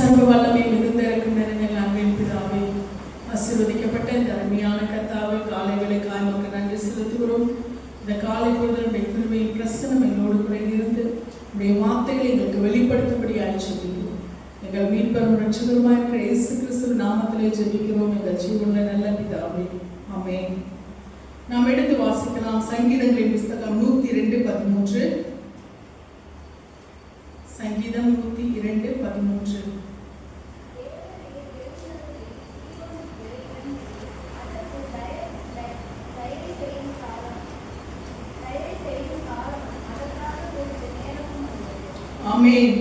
சர்வ வல்லமை மிகுந்த இருக்கும் நிறைந்த அன்பின் பிதாவே, ஆசீர்வதிக்கப்பட்ட இந்த அருமையான கர்த்தாவே, காலை வேளைக்காய் உமக்கு நன்றி செலுத்துகிறோம். இந்த காலை பொழுது உடைய கிருபையின் பிரசன்னம் எங்களோடு கூட இருந்து உடைய வார்த்தைகளை எங்களுக்கு வெளிப்படுத்தும்படியாக ஜெபிக்கிறோம். எங்கள் மீட்பரும் ரட்சகருமாய் இருக்கிற இயேசு கிறிஸ்துவின் நாமத்திலே ஜெபிக்கிறோம் எங்கள் ஜீவனுள்ள நல்ல பிதாவே, ஆமென். நாம் எடுத்து வாசிக்கலாம் சங்கீதங்களின் புஸ்தகம் 102:13. சங்கீதம் 102:13. ஆமென்.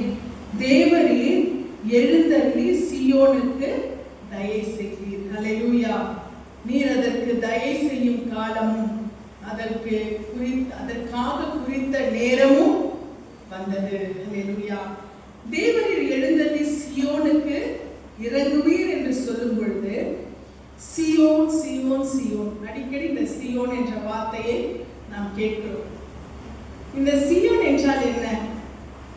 தேவரீர் எழுந்தருளி சீயோனுக்கு தயை செய்தீர். ஹல்லேலூயா. நீர் அதற்கு தயை செய்யும் காலமும் அதற்காக குறித்த நேரமும் வந்தது. ஹல்லேலூயா. தேவரீர் எழுந்தருளி சீயோனுக்கு இறங்குவீர் என்று சொல்லும் பொழுது சீயோன் சீயோன் சீயோன், அடிக்கடி இந்த சீயோன் என்ற வார்த்தையை நாம் கேட்கிறோம். இந்த சீயோன் என்றால் என்ன?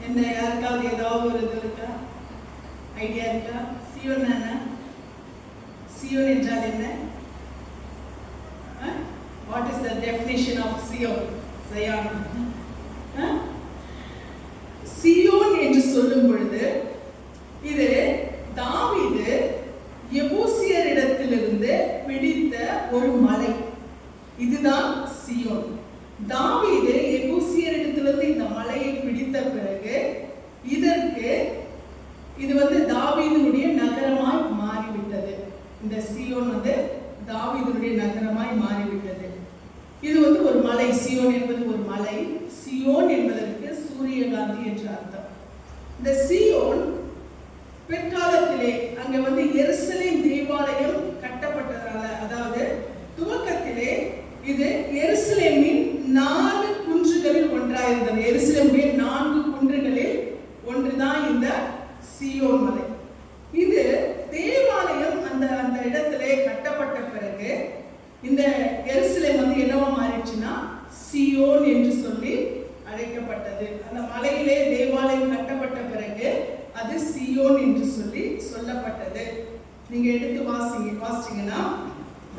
என்ன யாருக்காவது ஏதாவது ஒரு இது இருக்கா? ஐடியா இருக்கா? சீயோன் என்ன? சீயோன் என்றால் என்ன? What is the definition of Sion? Zion. சீயோன் என்று சொல்லும் பொழுது இது தாவீது எபூசியரிடத்திலிருந்து பிடித்த ஒரு மலை. இதுதான் சீயோன். தாவீது எபூசியரிடத்திலிருந்து இந்த மலையை பிடித்த பிறகு இது தாவீதுடைய நகரமாய் மாறிவிட்டது. இந்த சீயோன் தாவீதுடைய நகரமாய் மாறிவிட்டது. இது ஒரு மலை. சீயோன் என்பது ஒரு மலை. சீயோன் என்பதற்கு சூரியகாந்தி என்று அர்த்தம். இந்த சீயோன் பிற்காலத்திலே அங்க எருசலேம் தேவாலயம் கட்டப்பட்டதால, அதாவது துவக்கத்திலே இது எருசலேமின் 4 குன்றுகளில் ஒன்றாயிருந்தது. எருசலேமுடைய 4 குன்றுகளில் ஒன்றுதான் இந்த சீயோன் மலை. இது தேவாலயம் அந்த இடத்திலே கட்டப்பட்ட பிறகு இந்த எருசலேம் என்னவா மாறிடுச்சுன்னா சீயோன் என்று சொல்லி அழைக்கப்பட்டது. அந்த மலையிலே தேவாலயம் கட்டப்பட்ட பிறகு அது சீயோன் என்று சொல்லி சொல்லப்பட்டது. நீங்க எடுத்து வாசிச்சீங்கன்னா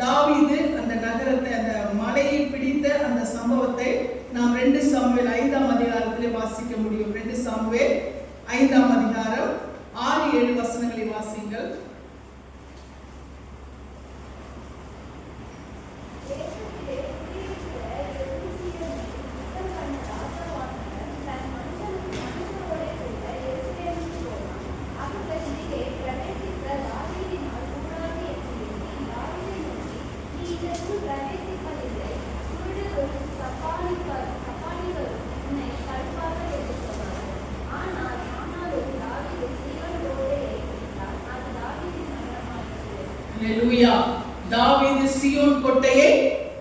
தாவீது அந்த நகரத்தை, அந்த மலையை பிடித்த அந்த சம்பவத்தை நாம் 2 சாமுவேல் 5ஆம் அதிகாரத்திலே வாசிக்க முடியும். 2 சாமுவேல் 5ஆம் அதிகாரம் 6-7 வசனங்களை வாசிங்கள். ஹல்லேலூயா. தாவீது சீயோன் கோட்டையை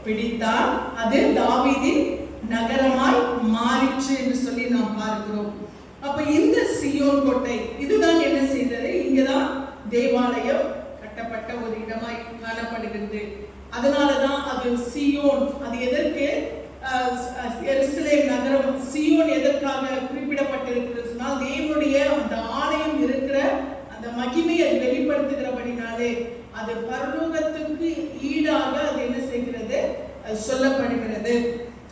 பிடித்தார். அது தாவீதின் நகரமாய் மாறிற்று என்று சொல்லி நாம் பார்க்கிறோம். அப்ப இந்த சீயோன் கோட்டை இதுதான் என்ன செய்தது? இங்கதான் தேவாலயம் கட்டப்பட்ட ஒரு இடமாய் காணப்படுகிறது. அதனாலதான் அது சீயோன். அது எதற்கு எருசலேம் நகரம் சீயோன் எதற்காக குறிப்பிடப்பட்டிருக்கிறது சொன்னால், தேவனுடைய அந்த ஆலயம் இருக்கிற அந்த மகிமையை வெளிப்படுத்துகிறபடினாலே அது பரலோகத்துக்கு ஈடாக அது என்ன செய்கிறது? சொல்லப்படுகிறது.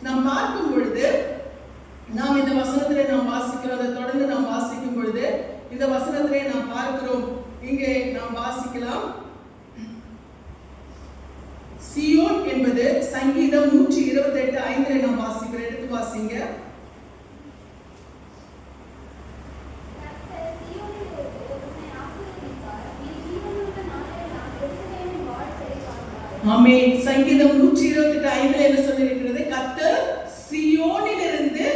நாம் பார்க்கும் பொழுது, நாம் இந்த வசனத்திலே நாம் வாசிக்கிறோம். அதை தொடர்ந்து நாம் வாசிக்கும் பொழுது இந்த வசனத்திலே நாம் பார்க்கிறோம். இங்கே நாம் வாசிக்கலாம். சீயோன் என்பது சங்கீதம் 128:5 நாம் வாசிக்கிறோம். எடுத்து வாசிங்க. ஆமென். சங்கீதம் 128:5 என்ன சொல்லியிருக்கிறது? கர்த்தர் சீயோனிலிருந்து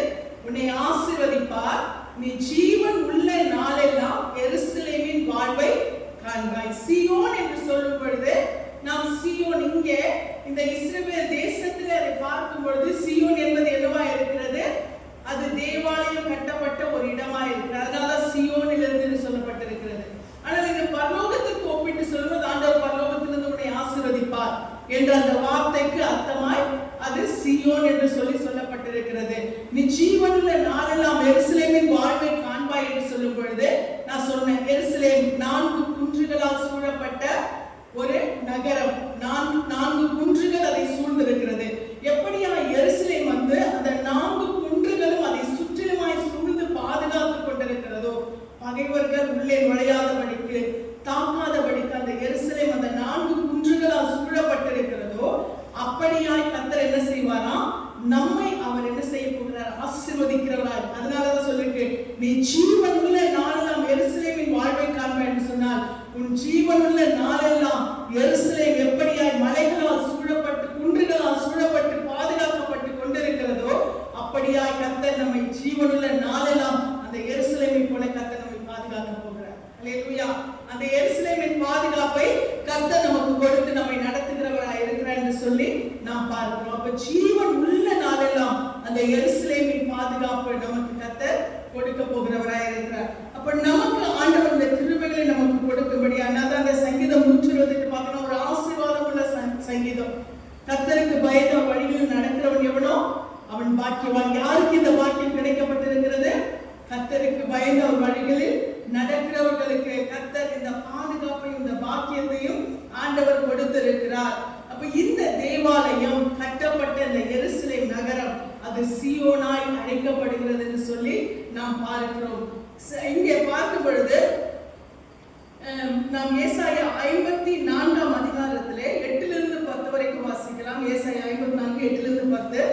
உன்னை ஆசீர்வதிப்பார், நீ ஜீவன் உள்ள நாளெல்லாம் எருசலேமின் வாழ்வை காண்பாய். சீயோன் என்று சொல்லும் பொழுது நாம் சீயோன், இங்கே இந்த இஸ்ரவேல் தேசத்தில் அதை பார்க்கும் பொழுது சீயோன் என்பது என்னவா இருக்கிறது? அது தேவாலயம் கட்டப்பட்ட ஒரு இடமா இருக்கிறது. அதனால சீயோனிலிருந்து சொல்லப்பட்டிருக்கிறது. ஆனால் இந்த பரலோகத்துக்கு ஒப்பிட்டு சொல்வது ஆண்டவர் பரலோகத்திலிருந்து உன்னை ஆசீர்வதிப்பார் என்ற அந்த வார்த்தைக்கு அர்த்தமாய் அது சீயோன் என்று சொல்லப்பட்டிருக்கிறது. நீ ஜீவனுள்ள நாளெல்லாம் எருசலேமின் வாழ்வை காண்பாய் என்று சொல்லும் பொழுது நான் சொன்னேன், எருசலேம் 4 குன்றுகளால் சூழப்பட்ட ஒரு நகரம். 4 குன்றுகள் அதை சூழ்ந்திருக்கிறது. எப்படியா எருசலேம் வந்து அந்த 4 குன்றுகளும் அதை சுற்றிலுமாய் சூழ்ந்து பாதுகாத்துக் கொண்டிருக்கிறதோ, பகைவர்கள் உள்ளே நுழையாதபடிக்கு, தாக்காதபடிக்கு அந்த எருசலேம் அந்த 4 குன்றுகளால் சூழப்பட்டிருக்கிறதோ, அப்படியாய் கர்த்தர் என்ன செய்வாராம்? நம்மை அவர் என்ன செய்ய போகிறார்? ஆசீர்வதிக்கிறவராய். அதனாலதான் சொல்லிருக்கு, நீ ஜீவனுள்ள நாளெல்லாம் எருசலேமின் வாழ்வை காண்பாய் என்று சொன்னால், உன் ஜீவனுள்ள நாளெல்லாம் எருசலேம் எப்படியாய் மலைகளால் சூழப்பட்டு, குன்றுகளால் சூழப்பட்டு பாதுகாக்கப்பட்டு கொண்டிருக்கிறதோ, அப்படியாய் கர்த்தர் நம்மை ஜீவனுள்ள நாளெல்லாம் அந்த எருசலேமை போல கர்த்தர் நம்மை பாதுகாக்க போகிறார். அல்லேலூயா. அந்த எருசலேமின் பாதுகாப்பை கர்த்தர் நமக்கு கொடுத்து நம்மை நடத்துகிறவராய் இருக்கிறார் என்று சொல்லி நாம் பார்க்கிறோம். அப்ப ஜீவன் உள்ள நாளெல்லாம் அந்த எருசலேமின் பாதுகாப்பு நமக்கு கர்த்தர் கொடுக்க போகிறவராய் இருக்கிறார். அப்ப நமக்கு ஆண்டவர் இந்த கிருபைகளை நமக்கு கொடுக்கும்படி, அதான் அந்த சங்கீதம் 120 பார்க்கணும், ஒரு ஆசீர்வாதம் உள்ள சங்கீதம். கர்த்தருக்கு பயந்த வழிகளில் நடக்கிறவன் எவனோ அவன் பாக்கியவான். யாருக்கு இந்த பாக்கியம் கிடைக்கப்பட்டிருக்கிறது? கர்த்தருக்கு பயந்த வழிகளில் நடக்கிறவர்களுக்கு கர்த்தர் இந்த பாதுகாப்பையும் இந்த பாக்கியத்தையும் ஆண்டவர் கொடுத்திருக்கிறார். அப்ப இந்த தேவாலயம் கட்டப்பட்ட இந்த எருசலேம் நகரம் அது சீயோனாய் அழைக்கப்படுகிறது என்று சொல்லி நாம் பார்க்கிறோம். இங்கே பார்க்கும் பொழுது நாம் ஏசாயா 54 அதிகாரத்திலே 8 to 10 வரைக்கும் வாசிக்கலாம். ஏசாயா 54 8 to 10.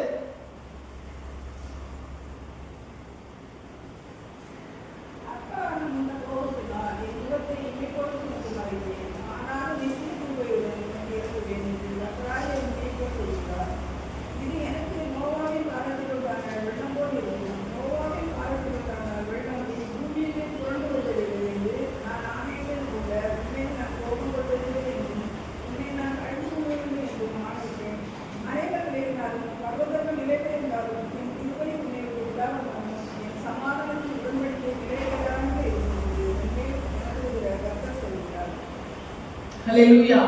ஹல்லேலூயா.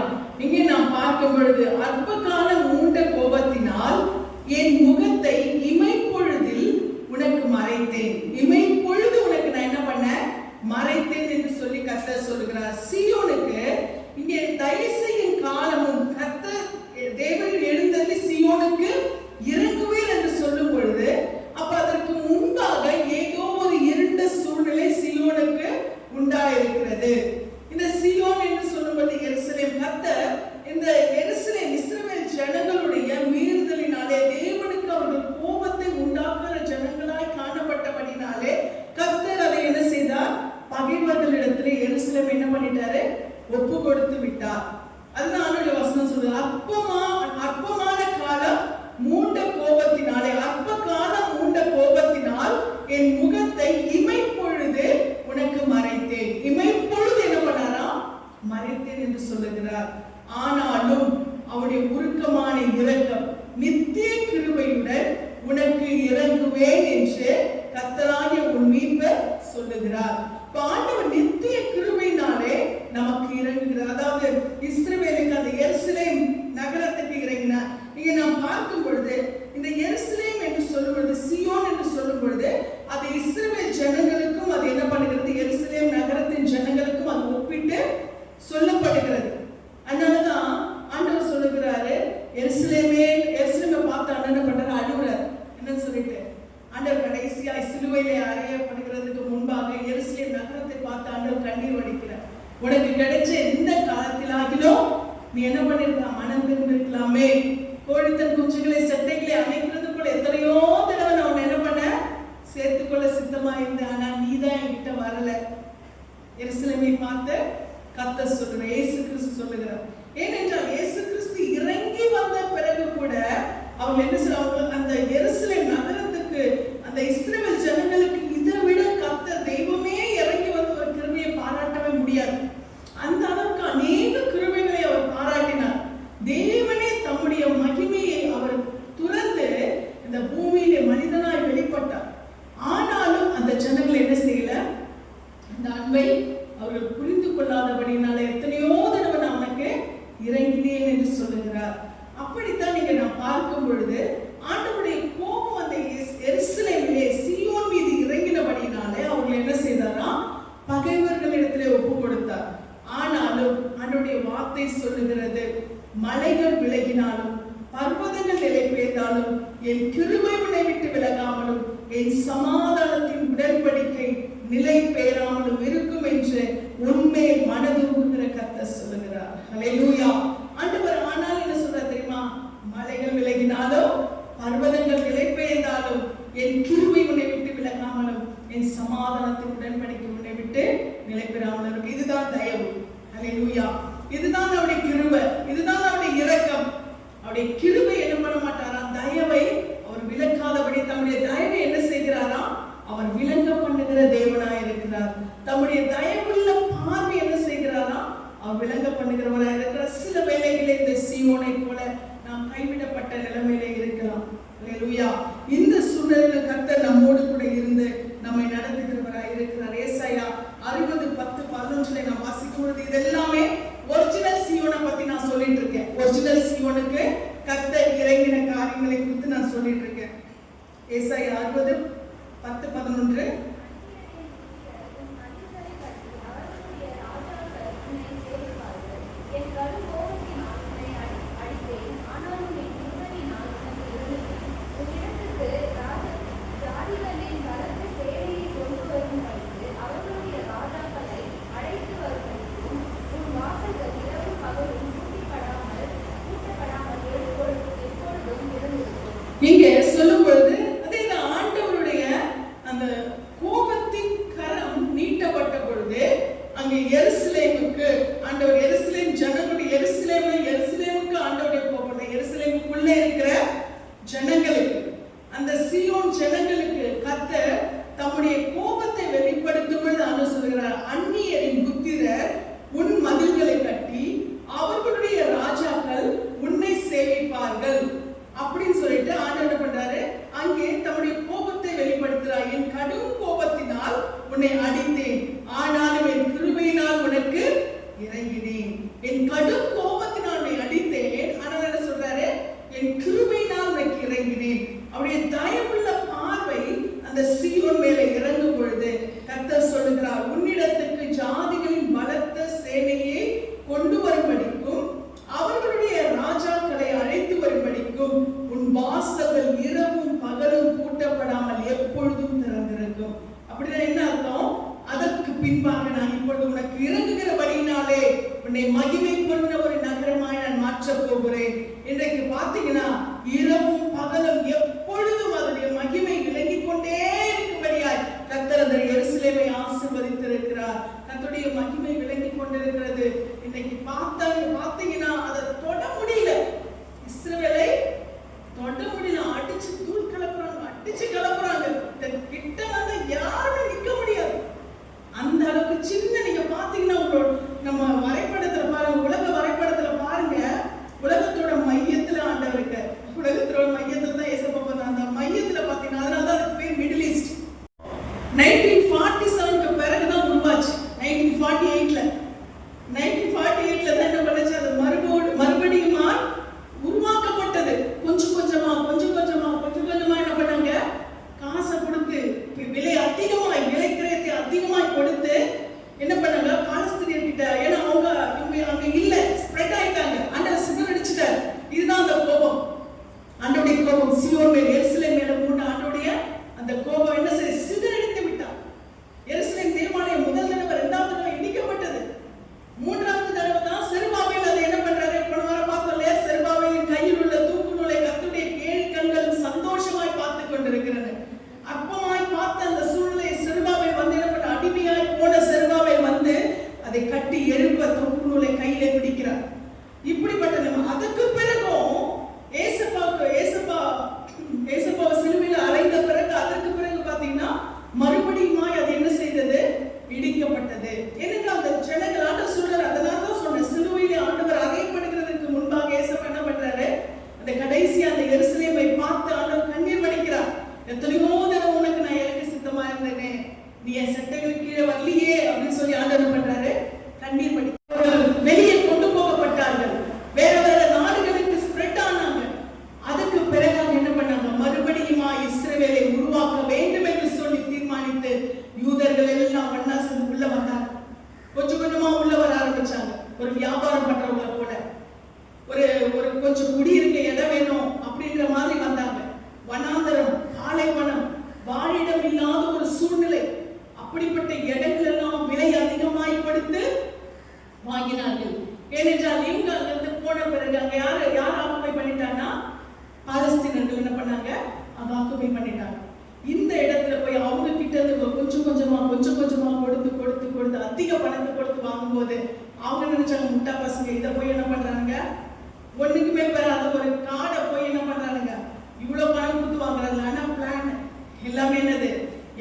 இங்கே நாம் பார்க்கும் பொழுது, அற்பகால மூண்ட கோபத்தினால் என் முகத்தை இமைப்பொழுதில் உனக்கு மறைத்தேன். இமைப்பொழுது உனக்கு நான் என்ன பண்ண? மறைத்தேன் என்று சொல்லி கர்த்தர் சொல்லுகிறார். சீயோனுக்கு இங்கே தயசையின் காலமும் கர்த்தர் தேவன் எழுந்தள்ளி சீயோனுக்கு இறங்குவேன் என்று சொல்லும் பொழுது, அப்ப அதற்கு முன்பாக ஏதோ ஒரு இருண்ட சூழ்நிலை சீயோனுக்கு உண்டாயிருக்கிறது. இந்த சீயோன் என்று சொல்லும்போது எருசலேம், கர்த்தர் இந்த எருசலேம் இஸ்ரவேல் ஜனங்களுடைய மீறுதலினாலே, தேவனுக்கு அவர்கள் கோபத்தை உண்டாக்குற ஜனங்களாய் காணப்பட்டபடினாலே கர்த்தர் அதை என்ன செய்தார்? பகைவர்களிடத்திலே எருசலேம் என்ன பண்ணிட்டாரு? ஒப்பு கொடுத்து விட்டார். அதுதான் ஆண்டவருடைய வசனம் சொல்லுது, அற்பமான காலம் மூண்ட கோபத்தினாலே, அற்ப காலம் மூண்ட கோபத்தினால் என் முகத்தை இமைப்பொழுது உனக்கு மறைத்தேன். இமைப்பொழுது என்ன பண்ணாரா? மறைத்தேன் என்று சொல்லுகிறார். ஆனாலும் அவருடைய உருக்கமான இரக்கம், நித்திய கிருபையுடன் உனக்கு இறங்குவேன் என்று கர்த்தராகிய உன் மீட்பர் சொல்லுகிறார். ஆண்டவர் நித்திய கிருபையினாலே நமக்கு இறங்குகிறார். அதாவது இஸ்ரவேலுக்கு அந்த எருசலேம் நகரத்துக்கு இறங்கினார். இங்க நாம் பார்க்கும் பொழுது இந்த எருசலேம் என்று சொல்லும் பொழுது, சீயோன் என்று சொல்லும் பொழுது, அது இஸ்ரவேல் ஜனங்களுக்கும் அது என்ன பண்ணுகிறது? எருசலேம் நகரத்தின் ஜனங்களுக்கும் அது ஒப்பிட்டு சொல்லப்படுகிறது. அதனாலதான் ஆண்டவர் சொல்லுகிறாரு, எருசலேமே பார்த்து ஆண்டவர் என்ன பண்றாரு? அழுகிறார். என்ன சொல்லிட்டு ஆண்டவர் கடைசியா சிலுவையிலே அறையப்படுகிறதுக்கு முன்பாக எருசலேம் நகரத்தை பார்த்து ஆண்டவர் கண்ணீர் வடிக்கிறார். உனக்கு கிடைச்ச இந்த காலத்திலாகிலும் நீ என்ன பண்ணிருக்கலாம்? மனம் திரும்பிருக்கலாமே. கோழித்தன் குஞ்சுகளை செட்டைகளை அமைக்கிறது போல எத்தனையோ தடவை நான் உன்னை என்ன பண்ண? சேர்த்துக்கொள்ள சித்தமா இருந்தேன், ஆனா நீதான் என்கிட்ட வரல. எருசலேமை பார்த்து கர்த்தர் சொல்லுற, இயேசு கிறிஸ்து சொல்லுகிறார். ஏனென்றால் இயேசு கிறிஸ்து இறங்கி வந்த பிறகு கூட அவங்க என்ன சொல்றாங்க? அந்த எருசலேம் நகரத்துக்கு, அந்த இஸ்ரவேல் ஜனங்களுக்கு இதை விட கர்த்தர் தெய்வமே இறங்கி வந்து ஒரு கிருபையை பாராட்டவே முடியாது. அந்த அளவுக்கு அநேக கிருபைகளை அவர் பாராட்டினார். தேவனே தம்முடைய மகிமையை அவர் துறந்து இந்த பூமியிலே மனிதனாய் வெளிப்பட்டார். ஆனாலும் அந்த ஜனங்கள் என்ன செய்யல? அந்த அன்பை அவர்கள் புரிந்து கொள்ளாதபடினால எத்தனையோ தடவை நான் உனக்கு இறங்கினேன் என்று சொல்லுகிறார். அப்படித்தான் நீங்க நான் பார்க்கும் பொழுது ஆண்டவருடைய கோபம் அந்த எருசலேமிலே சீயோன் மீது இறங்கினபடினாலே அவர்கள் என்ன செய்தாரா? பகைவர் கிருபை உன்னை விட்டு விலகாமலும் என் சமாதானத்தின் உடன்படிக்கை நிலை பெயராமலும் இருக்கும் என்று உண்மையை மனதுருகிற கர்த்தர் சொல்லுகிறார். ஹல்லேலூயா. ஆண்டவர் ஆனால் என்ன சொல்றார் தெரியுமா? மலைகள் விலகினாலும் பர்வதங்கள் நிலை பெயர்ந்தாலும் என் கிருபை உன்னை விட்டு விலகாமலும் என் சமாதானத்தின் உடன்படிக்கை உன்னை விட்டு நிலை பெறாமலும் இருக்கு. இதுதான் தயவு. ஹல்லேலூயா. இதுதான் அவருடைய கிருபை, இதுதான் அவருடைய இரக்கம். அவருடைய கிருபை என்ன பண்ண மாட்டாரா? தயவை அவர் விலக்காதபடி தம்முடைய தயவை என்ன செய்கிறாரா? அவர் விளங்க பண்ணுகிற தேவனாய் இருக்கிறார். தம்முடைய தயவுள்ள பார்வை என்ன செய்கிறாரா? அவர் விளங்க பண்ணுகிறவராய் இருக்கிறார். சில வேளைகளில் இந்த சீயோனை போல நாம் கைவிடப்பட்ட நிலைமையில இருக்கலாம். ஹல்லேலூயா. இந்த சூழ்நிலையில் கர்த்தர் நம்மோடு கூட இருந்து நம்மை நடத்துகிறவராய் இருக்கிறார். ஏசாயா 60:10-11 நான் வாசிக்கும் பொழுது இதெல்லாமே ஒரிஜினல் சீயோனை பத்தி நான் சொல்லிட்டு இருக்கேன். ஒரிஜினல் சீயோனுக்கு கர்த்தர் இறங்கின காரியங்களை குறித்து நான் சொல்லிட்டு இருக்கேன். ஏசாயா 60:10-11 இங்கே சொல்லும் பொழுது அதேதான் ஆண்டவருடைய அந்த கோபத்தின் கரம் நீட்டப்பட்ட பொழுது அங்கே எருசலேமுக்கு ஆண்டவர் எருசலேம் ஜனங்களுடைய எருசலேமுக்கு ஆண்டவருடைய கோபம், எருசலேமுக்குள்ளே இருக்கிற ஜனங்களுக்கு, அந்த சீயோன் ஜனங்களுக்கு கர்த்தர் தம்முடைய கோபத்தை வெளிப்படுத்தும் பொழுது ஆண்டவர் சொல்கிறார், அந்நியரின் புத்திரர் உன் மதில்களை கட்டி அவர்களுடைய ராஜாக்கள் உன்னை சேவிப்பார்கள் அப்படின்னு சொல்லிட்டு ஆண்டவர் என்ன பண்றாரு? அங்கே தம்முடைய கோபத்தை வெளிப்படுத்துறார். என் கடும் கோபத்தினால் உன்னை அடித்தேன், ஆனாலும் என் கிருபையினால் உனக்கு இறங்கினேன். என் கடும் கோபத்தினால் உன்னை அடித்தேன், ஆனால் என்ன சொல்றாரு? என் கிருபையினால் உனக்கு இறங்கினேன். அவருடைய தயவுள்ள பார்வை அந்த சீயோன் மேலே இறங்கும் பொழுது கர்த்தர் சொல்லுகிறார், உன்னிடத்துக்கு ஜாதிகளின் பலத்த சேனையை கொண்டு வரும்படிக்கும் அவர்களுடைய ராஜாக்களை அழைத்து வரும்படிக்கும் உன் வாசல்கள் இரவும் பகலும் பூட்டப்படாமல் எப்பொழுதும் திறந்திருக்கும். அப்படின்னா என்ன அர்த்தம்? அதற்கு பின்பாக நான் இப்பொழுது உனக்கு இறங்குகிறபடியினாலே உன்னை மகிமை பொருந்த ஒரு நகரமாய் நான் மாற்றப் போகிறேன். இன்றைக்கு பார்த்தீங்கன்னா இரவும் பகலும் எப்பொழுதும் அதனுடைய மகிமை விளங்கிக் கொண்டே இருக்கும்படியாய் கர்த்தர் அந்த எருசலேமை ஆசீர்வதித்திருக்கிறார். கர்த்தருடைய மகிமை விளங்கிக் கொண்டிருக்கிறது. இன்னைக்கு பார்த்தீங்கன்னா அதை தொட முடியல, இஸ்ரவேலை தொட முடியல. அடிச்சு தூள் கலப்புறாங்க, அடிச்சு கலப்புறாங்க. கிட்ட வந்து யாரும் நிக்க முடியாது. அந்த அளவுக்கு சின்ன, நீங்க பாத்தீங்கன்னா நம்ம வரைபடத்துல பாருங்க, உலக வரைபடத்துல பாருங்க, உலகத்தோட மையத்துல ஆண்டவர் இருக்க, உலகத்தோட மையத்துல தான் இயேசுப்பா வந்தார். அந்த மையத்துல பாத்தீங்கன்னா அதனாலதான் அதுக்கு பேர் மிடில் ஈஸ்ட். 1947 பிறகுதான் உருவாச்சு. 1948ல தான் என்ன பண்ணுச்சு? அது மறுபடியும் உருவாக்கப்பட்டது. கொஞ்சம் கொஞ்சமா என்ன பண்ணாங்க? காசை கொடுத்து, விலை அதிகமாய், விலைக்கிரயத்தை அதிகமாய் கொடுத்து என்ன பண்ணாங்க? பாலஸ்தீனியர்கிட்ட, ஏன்னா அவங்க அங்க இல்ல, ஸ்ப்ரெட் ஆயிட்டாங்க. ஆண்டவர் சிதறடிச்சிட்டார். இதுதான் அந்த கோபம், ஆண்டவருடைய கோபம். சீயோன் மேல், எருசலேம் மேல மூண்ட ஆண்டவருடைய அந்த கோபம் என்ன செய்ய? சிதறடித்து விட்டார். எருசலேம் தேவாலயம் முதல் தடவை, இரண்டாவது தடவை இடிக்கப்பட்டது. மூன்றாவது தடவை தான் செருபாபேல் அதை என்ன பண்றாரு? போன வாரம் பார்த்தோம் இல்லையா? செருபாபேலின் கையில் உள்ள தூக்கு நூலை கர்த்தருடைய கேள்வி கண்கள் சந்தோஷமாய் பார்த்து கொண்டிருக்கிறது. அற்பமாய் பார்த்த அந்த சூழ்நிலை செருபாபேல் வந்து என்ன பண்ண? அடிமையாய் போன செருபாபேல் வந்து அதை கட்டி எழுப்ப தூக்கு நூலை கையிலே பிடிக்கிறார். இப்படிப்பட்ட நம்ம அதுக்கு பிறகும் ஏசப்பாவை சிலுவையில் அறைந்த பிறகு, அதற்கு பிறகு பாத்தீங்கன்னா மறுபடியும் அது என்ன செய்தது? இடிக்கப்பட்டது. எனக்கு அந்த ஜனங்கள் ஆண்டவர் சொல்றாரு, அதனாலதான் சொன்ன, சிலுவையிலே ஆண்டவர் அறையப்படுகிறதுக்கு முன்பாக ஏசப்பா என்ன பண்றாரு? அந்த கடைசி அந்த எருசலேமை பார்த்து ஆண்டவர் கண்ணீர் வடிக்கிறார். எத்தனையோ தடவை உனக்கு நான் எனக்கு சித்தமா இருந்தேனே, நீ என் சட்டைகளுக்கு கீழே வரலையே அப்படின்னு சொல்லி ஆண்டவர் பண்றாரு, கண்ணீர் வடிக்கிறார். வெளியே கொண்டு போகப்பட்டார்கள், வேற வேற நாடுகளுக்கு ஸ்ப்ரெட் ஆனாங்க. அதுக்கு பிறகு என்ன பண்ணாங்க? மறுபடியும் இஸ்ரவேலை உருவாக்க வேண்டும் என்று சொல்லி தீர்மானித்து யூதர்கள் எல்லாம் ஒண்ணா சேர்ந்து உள்ள வந்தாங்க. கொஞ்சம் கொஞ்சமா உள்ள வர ஆரம்பிச்சாங்க. ஒரு வியாபாரம் பண்றவங்க போல, ஒரு கொஞ்சம் குடியிருக்க இடம் வேணும் அப்படின்ற மாதிரி வந்தாங்க. 1 ஆக்குபை பண்ணிட்டாங்க. இந்த இடத்துல போய் அவங்க கிட்ட இருந்து கொஞ்சம் கொஞ்சமா கொடுத்து அதிக பணத்தை கொடுத்து வாங்கும்போது அவங்க நினைச்சாங்க, முட்டா பசங்க இதை போய் என்ன பண்றாங்க, ஒண்ணுக்குமே பெறாத ஒரு காடை போய் என்ன பண்றாங்க, இவ்வளவு பணம் கொடுத்து வாங்குறாங்க. ஆனா பிளான் எல்லாமே என்னது,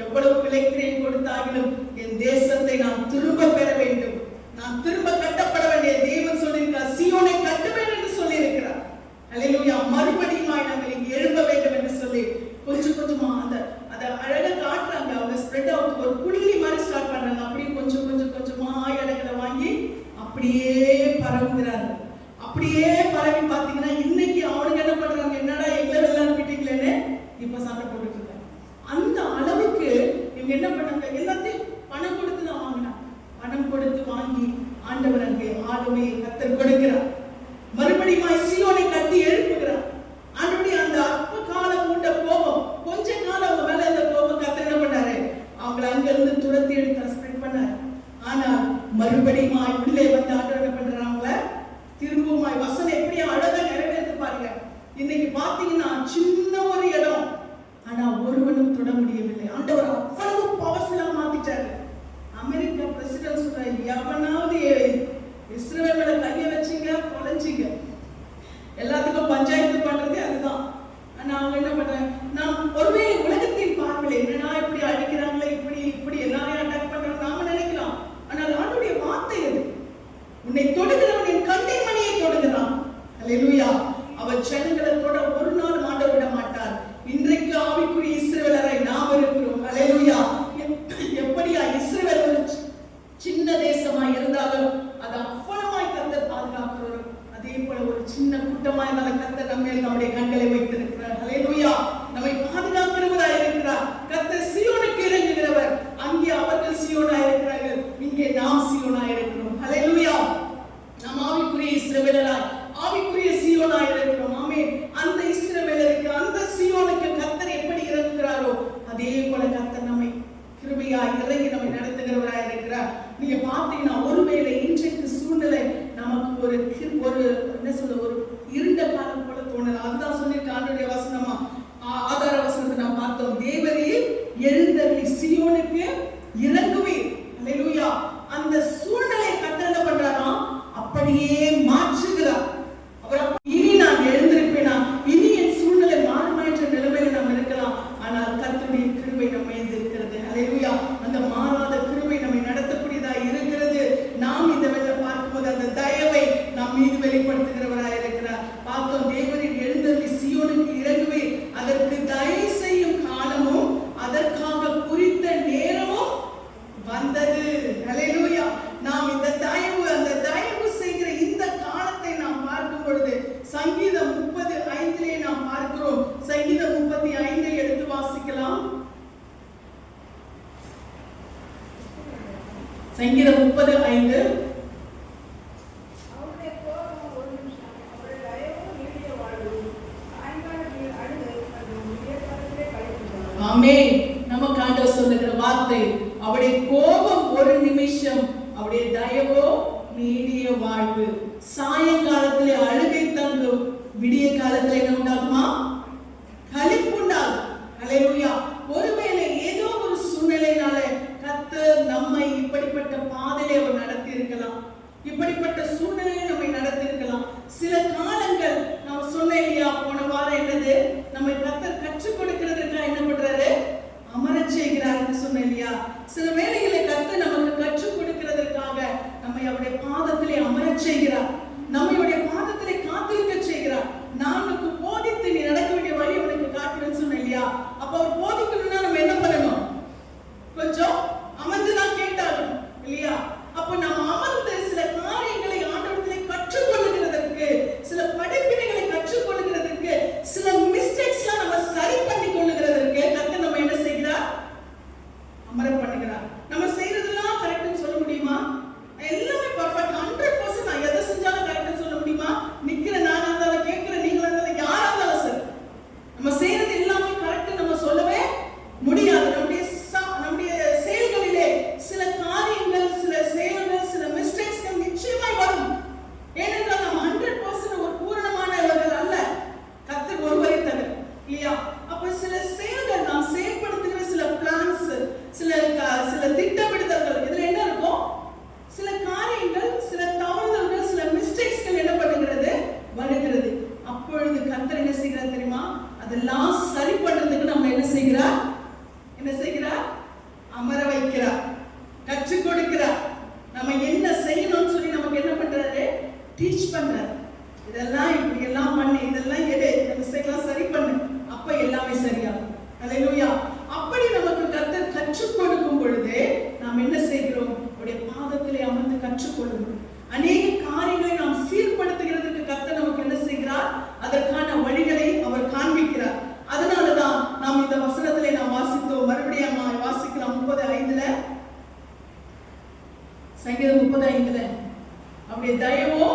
எவ்வளவு விலைக்கிரயம் கொடுத்தாலும் என் தேசத்தை நான் திரும்ப பெற வேண்டும், நான் திரும்ப கட்டப்பட வேண்டிய தேவன் சொல்லியிருக்கிறார், சீயோனை கட்டுவேன் என்று சொல்லி இருக்கிறார். அல்லேலூயா. மறுபடியும் நாங்கள் இங்கே எழும்ப வேண்டும் என்று சொல்லி கொஞ்சம் கொஞ்சமா அதை அழகா காட்டுறாங்க. அவங்க ஸ்ப்ரெட் அவுட் ஒரு புள்ளி மாதிரி ஸ்டார்ட் பண்றாங்க. அப்படியே கொஞ்சம் கொஞ்சமா இடங்களை வாங்கி அப்படியே பரவுகிறாங்க. அப்படியே பரவி பாத்தீங்கன்னா இன்னைக்கு அவனுக்கு என்ன பண்றாங்க, என்னடா எங்களை வெள்ளான்னு விட்டீங்களேன்னு இப்ப சண்டை போட்டுட்டு இருக்காங்க. அந்த அளவுக்கு இவங்க என்ன பண்ணாங்க, எல்லாத்தையும் பணம் கொடுத்து தான் வாங்கினாங்க. பணம் கொடுத்து வாங்கி ஆண்டவர் அங்கே ஆளுமையை கர்த்தர் கொடுக்கிறார். மறுபடியும் சீயோனை கட்டி எழுப்புகிறார். ஆண்டவருடைய அந்த அற்ப காலம் உண்ட கோபம், கொஞ்ச காலம் அவங்க மேல அந்த கோபம் கர்த்தர் என்ன பண்ணாரு, அவங்களை அங்கிருந்து துரத்தி எடுத்து ஸ்ப்ரெட் பண்ணாரு. ஆனால் மறுபடியும் உள்ளே வந்து ஆண்டவர் என்ன பண்றாங்க, திரும்பவும் வசனம் எப்படி அழகா நிறைவேற்று பாருங்க. இன்னைக்கு பாத்தீங்கன்னா சின்ன ஒரு இடம், ஆனா ஒருவனும் தொட முடியவில்லை. ஆண்டவர் அவ்வளவு பவர்ஃபுல்லா மாத்திட்டாரு. அமெரிக்கா பிரசிடென்ட் சொல்றாரு, எவனாவது இஸ்ரவேல் மேல கைய வச்சீங்க தொலைச்சிங்க. எல்லாத்துக்கும் பஞ்சாயத்து பண்றது அதுதான். ஆனா அவங்க என்ன பண்றாங்க, நாம் ஒருவேளை உலகத்தின் பார்வையில என்னன்னா இப்படி அடிக்கிறாங்களே, இப்படி எல்லாரையும் அட்டாக் பண்றாங்க நாம நினைக்கலாம். ஆனால் ஆண்டவருடைய வார்த்தை அது, உன்னை தொடுகிறவன் என் கண்ணின் மணியை தொடுகிறான். அல்லேலூயா. அவர் ஜனங்களை தொட ஒரு நாள் ஆண்டவர் விட மாட்டார். இன்றைக்கு ஆவிக்குரிய இஸ்ரவேலரை நாம் இருக்கிறோம். அல்லேலூயா. எப்படியா இஸ்ரவேல் ஒரு சின்ன தேசமா இருந்தாலும் அது அவ்வளவாய் கர்த்தர் பாதுகாக்கிறோம். அதே போல ஒரு சின்ன கூட்டமா இருந்தாலும் கர்த்தர் நம்ம மேல் நம்முடைய கண்களை வைத்திருக்கிறார். அல்லேலூயா. நம்மை பாதுகாக்கிறவராய் இருக்கிறார். கர்த்தர் சீயோனுக்கு இறங்குகிறவர். அங்கே அவர்கள் சீயோனாய் இருக்கிறார்கள், இங்கே நாம் சீயோனாய் இருக்கிறோம். அல்லேலூயா. நாம் ஆவிக்குரிய இஸ்ரவேலராய், ஆவிக்குரிய சீயோனாய் இருக்கிறோம். ஆமென். அந்த இஸ்ரவேலருக்கு, அந்த சீயோனுக்கு கர்த்தர் எப்படி இறங்குகிறாரோ அதே போல கர்த்தர் நம்மை கிருபையாய் இறங்கி நம்மை நடத்துகிறவராய் இருக்கிறார். நீங்க பாத்தீங்கன்னா ஒருவேளை இன்றைக்கு சூழ்நிலை நமக்கு ஒரு என்ன சொல்ல, ஒரு இருண்ட காலம் போல தோணலாம். அதுதான் சொல்லியிருக்க ஆண்டவருடைய வசனமா, ஆதார வசனத்தை நாம் பார்த்தோம். தேவரீர் எழுந்தருளி சீயோனுக்கு இறங்குவீர். அல்லேலூயா. அந்த சூழ்நிலையை கர்த்தர் என்ன பண்றாரா, அப்படியே மாற்றுகிறார். அவர் இனி நான் எழுந்திருப்பேனா, இனி என் சூழ்நிலை மாறுமாற்ற நிலைமையில நாம் இருக்கலாம். ஆனால் கர்த்தருடைய கிருபை நம்ம இருக்கிறது. அல்லேலூயா. அந்த மாறாத கிருபை நம்மை நடத்தக்கூடியதா இருக்கிறது. நாம் இந்த வேளை பார்க்கும்போது அந்த தயவை நாம் மீது வெளிப்படுத்துகிறவராய் இருக்கிறார். பார்த்தோம், தேவரின் எழுந்தருளி சீயோனுக்கு இறங்குவே, அதற்கு தயவு செய்யும் காலமும் அதற்காக குறித்த நேரமும் வந்தது. அல்லேலூயா. நாம் இந்த தயவு, அந்த தயவு செய்கிற இந்த காலத்தை நாம் பார்க்கும் பொழுது சங்கீதம் 35 நாம் பார்க்கிறோம். சங்கீதம் 35 எடுத்து வாசிக்கலாம். சங்கீதம் 35. ஆமென். நமக்கு ஆண்டவர் சொல்லுகிற வார்த்தை, அவருடைய கோபம் ஒரு நிமிஷம், அவருடைய தயவோ நீடிய வாழ்வு. சாயங்காலத்திலே அழுகை தங்கும், விடிய காலத்திலே என்ன உண்டாகுமா, களிப்புண்டாகும். அல்லேலூயா. ஒருவேளை ஏதோ ஒரு சூழ்நிலையினால கர்த்தர் நம்மை இப்படிப்பட்ட பாதையிலே அவர் நடத்தி இருக்கலாம், இப்படிப்பட்ட சூழ்நிலையை நம்மை நடத்தி இருக்கலாம். சில காலங்கள் நாம் சொன்ன இல்லையா, போன வாரம் என்னது, நம்மை கர்த்தர் கற்றுக் கொடுக்கிறதுக்காக என்ன பண்றாரு, அமரச் செய்கிறார் சொன்ன இல்லையா. சில வேளைகளை கர்த்தர் நமக்கு கற்றுக் கொடுக்கிறதற்காக நம்மை அவருடைய பாதத்திலே அமரச் செய்கிறார், நம்மளுடைய பாதத்திலே காத்திருக்க செய்கிறார். நமக்கு போதித்து நீ நடக்க வேண்டிய வழி அவனுக்கு காட்டுறேன்னு சொன்ன இல்லையா. அப்ப அவர் போதிக்கணும்னா நம்ம என்ன பண்ணணும், கொஞ்சம் அமர்ந்துதான் கேட்டாலும் இல்லையா. அப்ப நம்ம அமர்ந்து சில காரியங்களை ஆண்டவரிடத்திலே கற்றுக்கொள்ளுகிறதற்கு, சில படிப்பினைகளை கற்றுக்கொள்ளுகிறதற்கு, சில மிஸ்டேக்ஸ்லாம் நம்ம சரி பண்ணி கொள்ளுகிறதற்கு கர்த்தர் நம்ம என்ன செய்கிறார், அமர பண்ணுகிறார். நம்ம செய்யறதெல்லாம் கரெக்ட்னு சொல்ல முடியுமா, எல்லாமே பர்ஃபெக்ட் 100% நான் எதை செஞ்சாலும் கரெக்ட்னு சொல்ல முடியுமா, நிக்கிற நானா இருந்தாலும் கேட்கிற நீங்களா இருந்தாலும் யாரா இருந்தாலும் சரி நம்ம செய்யறது எல்லாமே கரெக்ட் நம்ம சொல்லவே சில திட்டமிடுதல்கள், இதுல என்ன இருக்கும்? சில காரியங்கள், சில தவறுதல்கள், சில மிஸ்டேக்ஸ்கள் என்ன பண்ணுகிறது? வருகிறது. அப்பொழுது கர்த்தர் என்ன செய்கிறார் தெரியுமா? அதெல்லாம் சரி பண்றதுக்கு நம்ம என்ன செய்கிறார்? அமர வைக்கிறார், கற்றுக் கொடுக்கிறார். நம்ம என்ன செய்யணும்னு சொல்லி நமக்கு என்ன பண்றாரு? டீச் பண்றாரு. இதெல்லாம் இப்படி எல்லாம் பண்ணு, இதெல்லாம் எடு, இந்த மிஸ்டேக்லாம் சரி பண்ணு, அப்ப எல்லாமே சரியாகும். ஹல்லேலூயா. அப்படி நமக்கு கர்த்தர் கற்றுக் கொடுக்கும் பொழுது நாம் என்ன செய்கிறோம்? அவருடைய பாதத்திலே அமர்ந்து கற்றுக்கொள்ளும். அநேக காரியங்களை நாம் சீர்படுத்துகிறதுக்கு கர்த்தர் நமக்கு என்ன செய்கிறார்? அதற்கான வழிகளை அவர் காண்பிக்கிறார். அதனாலதான் நாம் இந்த வசனத்திலே நாம் வாசித்தோம். மறுபடியும் வாசிக்கலாம். 30:5 சங்கீதம் 30:5 அவருடைய தயவோ,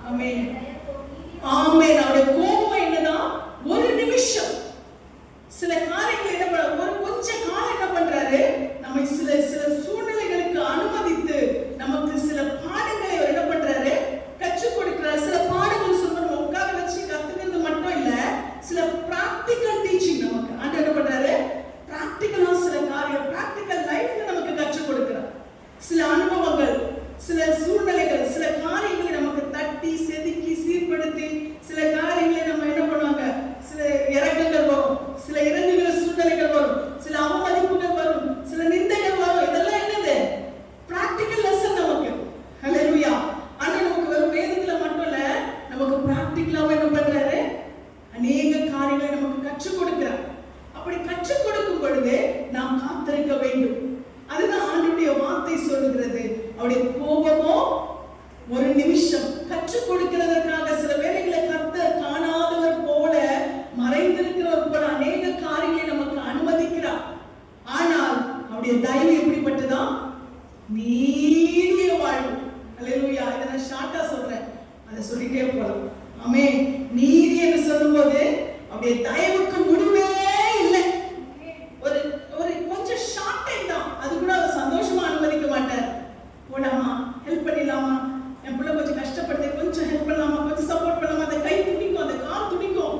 ஆமென் ஆமென், அவருடைய கோபம் என்னதான்? ஒரு நிமிஷம். சில காரியங்கள் என்ன பண்ண, ஒரு கொஞ்ச காலம் என்ன பண்றாரு? நம்ம சில சூழ்நிலைகளுக்கு அனுமதித்து நமக்கு சில பாடங்களை அவர் என்ன பண்றாரு? கற்றுக் கொடுக்கிறார். சில பாடங்கள் சொல்ல உட்கார வச்சு கத்துக்கிறது மட்டும் இல்ல, சில பிராக்டிகல் டீச்சிங் நமக்கு ஆண்டவர் என்ன பண்றாரு? பிராக்டிகலா சில காரியம், பிராக்டிகல் லைஃப்ல நமக்கு கற்றுக் கொடுக்கிறார். சில அனுபவங்கள், சில சூழ்நிலைகள், சில காரியங்களை நமக்கு தட்டி செதுக்கி சீர்படுத்தி, சில காரியங்களை நம்ம என்ன பண்ணுவாங்க? சில இறக்கங்கள் வரும், சில இறங்குகிற சூழ்நிலைகள் வரும், சில அவமதிப்புகள் வரும், சில நிந்தைகள் வரும். இதெல்லாம் என்னது? பிராக்டிகல் லெசன் நமக்கு. ஹல்லேலூயா. ஆனா நமக்கு வெறும் வேதத்துல மட்டும் இல்ல, நமக்கு பிராக்டிகலாவும் என்ன பண்றாரு? அநேக காரியங்களை நமக்கு கற்றுக் கொடுக்கிறார். அப்படி கற்றுக் கொடுக்கும் பொழுது நாம் காத்திருக்க வேண்டும். அதுதான் ஆண்டவருடைய வார்த்தை சொல்லுகிறது. அவருடைய கோபமோ ஒரு நிமிஷம். கற்றுக் கொடுக்கிறதற்காக சில வேளைகளை கர்த்தர் காணாதவர் போல, மறைந்திருக்கிறவர் போல அநேக காரியங்களை நமக்கு அனுமதிக்கிறார். ஆனால் அவருடைய தயவு எப்படிப்பட்டதா? நீடிய வாழ்வு. ஹல்லேலூயா. இதை நான் ஷார்ட்டா சொல்றேன், அதை சொல்லிட்டே போலாம். ஆமென். நீதி என்று சொல்லும்போது அவருடைய தயவுக்கு முடிவே இல்லை. ஒரு கொஞ்சம் ஷார்ட் டைம் தான், அது கூட அவர் சந்தோஷமா அனுமதிக்க மாட்டார். போடாமா, ஹெல்ப் பண்ணிடலாமா, என் பிள்ளை கொஞ்சம் கஷ்டப்படுது, கொஞ்சம் ஹெல்ப் பண்ணலாமா, கொஞ்சம் சப்போர்ட் பண்ணலாமா, அந்த கை துடிக்கும், அந்த கால் துடிக்கும்.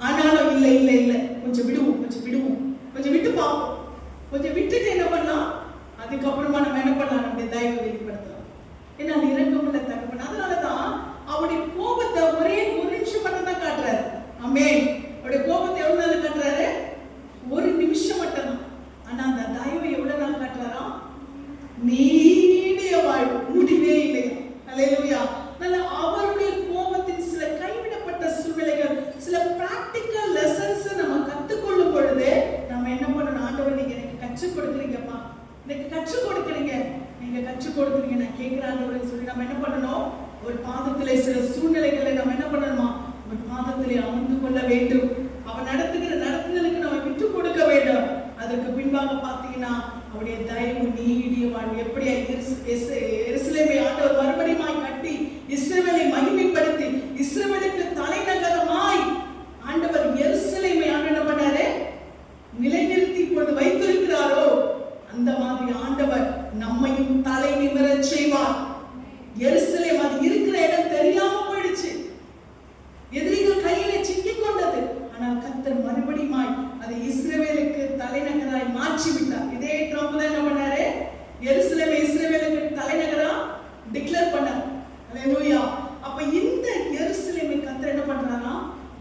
ஆனாலும் இல்லை இல்லை இல்லை, கொஞ்சம் விடுவோம், கொஞ்சம் விட்டு பார்ப்போம், கொஞ்சம் விட்டுட்டு என்ன பண்ணலாம்? அதுக்கப்புறமா நம்ம என்ன பண்ணலாம்? நம்முடைய தயவை வெளிப்படுத்தலாம். ஏன்னா இரக்கமுள்ள தகப்பன். அதனாலதான் அவருடைய கோபத்தை ஒரே ஒரு நிமிஷம் மட்டும் தான் காட்டுறாரு. ஆமென். அவருடைய கோபத்தை எவ்வளவு நாள் காட்டுறாரு? ஒரு நிமிஷம் மட்டும் தான். ஆனா அந்த தயவை எவ்வளவு நாள் காட்டுறாரா? நீடிய வாழ்வு, முடிவே இல்லை. ஹல்லேலூயா. அவருடைய கோபத்தின் சில கைவிடப்பட்ட சூழ்நிலைகள், சில பிராக்டிகல் லெசன்ஸ் நம்ம கத்துக்கொள்ளும் பொழுது நம்ம என்ன பண்ணணும்? ஆண்டவர், நீங்க எனக்கு கற்றுக் கொடுக்குறீங்கப்பா, எனக்கு கற்றுக் கொடுக்குறீங்க, நீங்க கற்றுக் கொடுக்குறீங்க, நான் கேட்கிறான்னு சொல்லி நம்ம என்ன பண்ணணும்? ஒரு பாதத்திலே சில சூழ்நிலைகளை நம்ம என்ன பண்ணணுமா? ஒரு பாதத்திலே அமர்ந்து கொள்ள வேண்டும். அவன் நடத்துதலுக்கு நம்ம விட்டு கொடுக்க வேண்டும். அதற்கு பின்பாக பார்த்தீங்கன்னா அவருடைய தயவு நீடிய வாழ்வு. எப்படியா எருசலேமை ஆண்டவர் மறுபடியும் கட்டி இஸ்ரவேலை மகிமைப்படுத்தி இஸ்ரவேலுக்கு தலைநகரமாய் ஆண்டவர் எருசலேமை என்ன பண்ணாரு? நிலைநிறுத்தி இப்பொழுது வைத்திருக்கிறாரோ, அந்த மாதிரி ஆண்டவர் நம்மையும் தலை நிமிரச் செய்வார். எருசலேம் அது இருக்கிற இடம் தெரியாம போயிடுச்சு, எதிரிகள் கையில சிக்கிக் கொண்டது. ஆனால் கர்த்தர் மறுபடியும் அதை இஸ்ரவேலுக்கு தலைநகராய் மாற்றி விட்டார். இதே ட்ரம்ப் தான் என்ன பண்ணாரு? எருசலேமை இஸ்ரவேலுக்கு தலைநகரா டிக்ளேர் பண்ணார். ஹல்லேலூயா. அப்ப இந்த எருசலேமை கர்த்தர் என்ன பண்றாரா?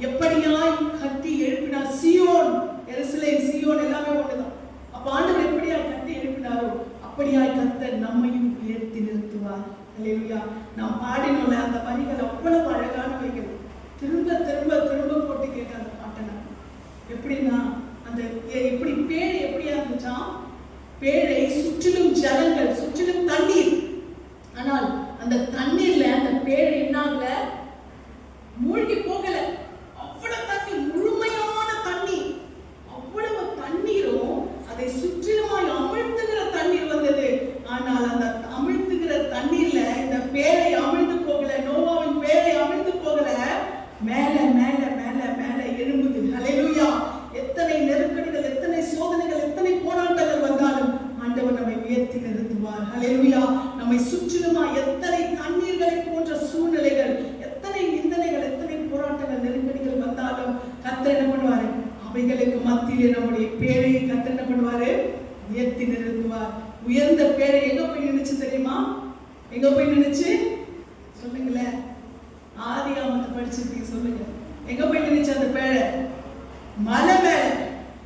எப்படியாய் கட்டி எழுப்பினார். சியோன், எருசலேம், சியோன் எல்லாமே ஒண்ணுதான். அப்ப ஆண்டவர் எப்படியாய் கட்டி எழுப்பினாரோ அப்படியாய் கர்த்தர் நம்மையும் உயர்த்தி நிறுத்துவார். ஹல்லேலூயா. நாம் பாடினோம்ல அந்த வரிகள் அவ்வளவு அழகானவைகள். திரும்ப திரும்ப திரும்ப போட்டு கேட்ட அந்த பாட்டை நான் எப்படின்னா, அந்த எப்படி பேழை எப்படியா இருந்துச்சா? பேழை சுற்றிலும் ஜலங்கள், சுற்றிலும் தண்ணீர். ஆனால் அந்த தண்ணீர்ல அந்த பேழை என்னாகல? மூழ்கி போகல. அவ்வளவு தண்ணி, முழுமையான தண்ணி. அவ்வளவு தண்ணீரும் அதை சுற்றிலுமாய் அமிழ்த்துகிற தண்ணீர் வந்தது. ஆனால் அந்த அமிழ்த்துகிற தண்ணீர்ல இந்த பேழை அமிழ்ந்து போகல. நோவாவின் பேழை அமிழ்ந்து போகல. மேல மேல மேல மேல எழும்புது. ஹல்லேலூயா. எத்தனை நெருக்கடிகள், எத்தனை சோதனைகள், எத்தனை போராட்டங்கள் வந்தாலும் ஆண்டவர் நம்மை உயர்த்தி நிறுத்துவார். ஹல்லேலூயா. அவைகளுக்கு மத்தியிலே நம்முடைய பேழையை கர்த்தர் என்ன பண்ணுவாரு? உயர்த்தி நிறுத்துவார். உயர்ந்த பேழை எங்க போய் நின்னுச்சு தெரியுமா? எங்க போய் நின்னுச்சு சொல்லுங்களேன். ஆதியாகமத்தை படிச்சிருக்கீங்க, சொல்லுங்க. எங்க போய் நின்னுச்சு அந்த பேழை? மலை மேல.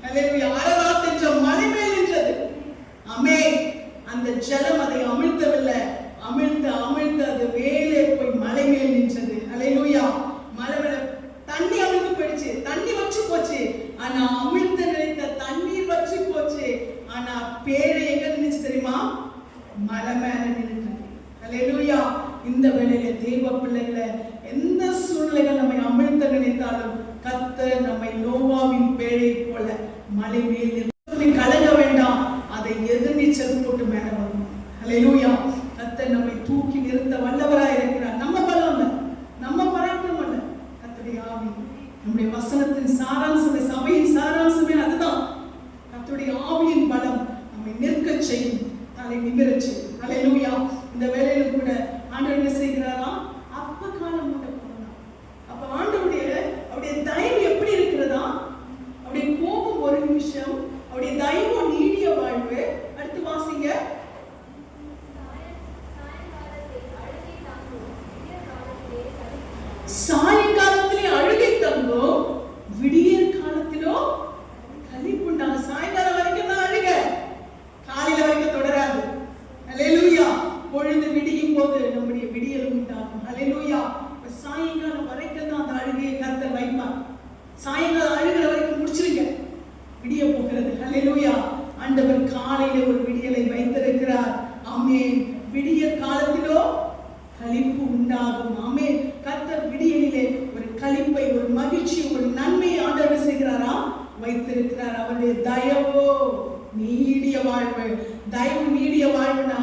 ஹல்லேலூயா. அரராத் என்ற மலை மேல் நின்றது. ஆமென். அந்த ஜலம் அதை அமிழ்த்தவில்லை. அமிழ்த்த அது மேலே போய் மலை மேல் நின்றது. ஹல்லேலூயா. மலை மேல தண்ணி அமிழ்ந்து போயிடுச்சு, தண்ணி வச்சு போச்சு. ஆனா அமிழ்த்த நினைத்த தண்ணீர் வச்சு போச்சு. ஆனா பேழை எங்க நின்னுச்சு தெரியுமா? மலை மேல நின்னுது. ஹல்லேலூயா. இந்த வேளையில தேவ பிள்ளைகளை எந்த சூழ்நிலைகள் நம்மை அமிழ்த்த நினைத்தாலும் கர்த்தர் நம்மை நோவாவின் பேழை போல மலை மேல் நிறுத்தி கலங்க வேண்டாம். அதை எதிர்நீச்சல் போட்டு மேல வரும். ஹல்லேலூயா. கர்த்தர் நம்மை தூக்கி நிறுத்த வல்லவராய் இருக்கிறார். நம்ம பலம் அல்ல, நம்ம பராக்கிரமம் அல்ல, கர்த்தருடைய ஆவி. நம்முடைய வசனத்தின் சாராம்சமே, சபையின் சாராம்சமே அதுதான். கர்த்தருடைய ஆவியின் பலம் நம்மை நிற்க செய்யும், தலை நிமிரச் செய்யும். ஹல்லேலூயா. இந்த வேளையில கூட ஆண்டவர் என்ன செய்கிறாரா? அப்ப காலம் கூட போனா அப்ப ஆண்டவருடைய அவருடைய தயவு எப்படி இருக்கிறதா? அவருடைய கோபம் ஒரு நிமிஷம், அவருடைய தயவு நீடிய வாழ்வு. அடுத்து வாசிங்க. சாயங்காலத்திலே அழுகை தங்கும், விடியற் காலத்திலோ களிப்புண்டாகும். சாயங்காலம் வரைக்கும் தான் அழுக, காலையில வரைக்கும் தொடராது. ஹல்லேலூயா. பொழுது விடியும் போது நம்முடைய விடியல் உண்டாகும். ஹல்லேலூயா. சாயங்காலம் வரைக்கும் தான் அந்த அழுகையை கர்த்தர் வைப்பார். சாயங்காலம் அழுகிற வரைக்கும் முடிச்சிருங்க, விடிய போகிறது. ஹல்லேலூயா. ஆண்டவர் காலையில ஒரு விடியலை வைத்திருக்கிறார். ஆமென். விடிய காலத்திலோ களிப்பு உண்டாகும். ஆமென். கர்த்தர் விடியலிலே ஒரு களிப்பை, ஒரு மகிழ்ச்சி, ஒரு நன்மையை ஆண்டவர் செய்கிறாரா? வைத்திருக்கிறார். அவருடைய தயவோ நீடிய வாழ்வு. தயவு நீடிய வாழ்வுனா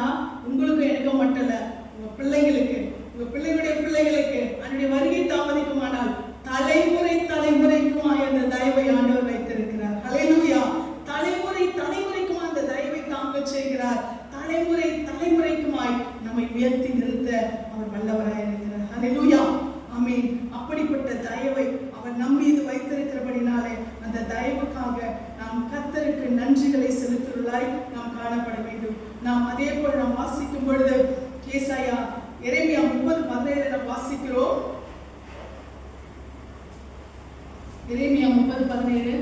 உங்களுக்கு எனக்கு மட்டும் இல்ல, உங்க பிள்ளைகளுக்கு, உங்க பிள்ளைகளுடைய பிள்ளைகளுக்கு அவருடைய வருகை தாமதிக்குமானால் தலைமுறை தலைமுறைக்குமாய் அந்த தயவை ஆண்டவர் வைத்திருக்கிறார். ஹல்லேலூயா. தலைமுறை தலைமுறைக்குமாய் அந்த தயவை தாங்க செய்கிறார். தலைமுறை தலைமுறைக்குமாய் நம்மை உயர்த்தி நிறுத்த அவர் வல்லவராய் இருக்கிறார். ஹல்லேலூயா. ஆமென். அப்படிப்பட்ட தயவை அவர் நம் மீது வைத்திருக்கிறபடினாலே அந்த தயவுக்காக நாம் கர்த்தருக்கு நன்றிகளை செலுத்துவதாய் நாம் காணப்பட வேண்டும். நாம் அதே போல நாம் வாசிக்கும் பொழுது ஏசாயா எரேமியா 30:17 நாம் வாசிக்கிறோம். எரேமியா 30:17.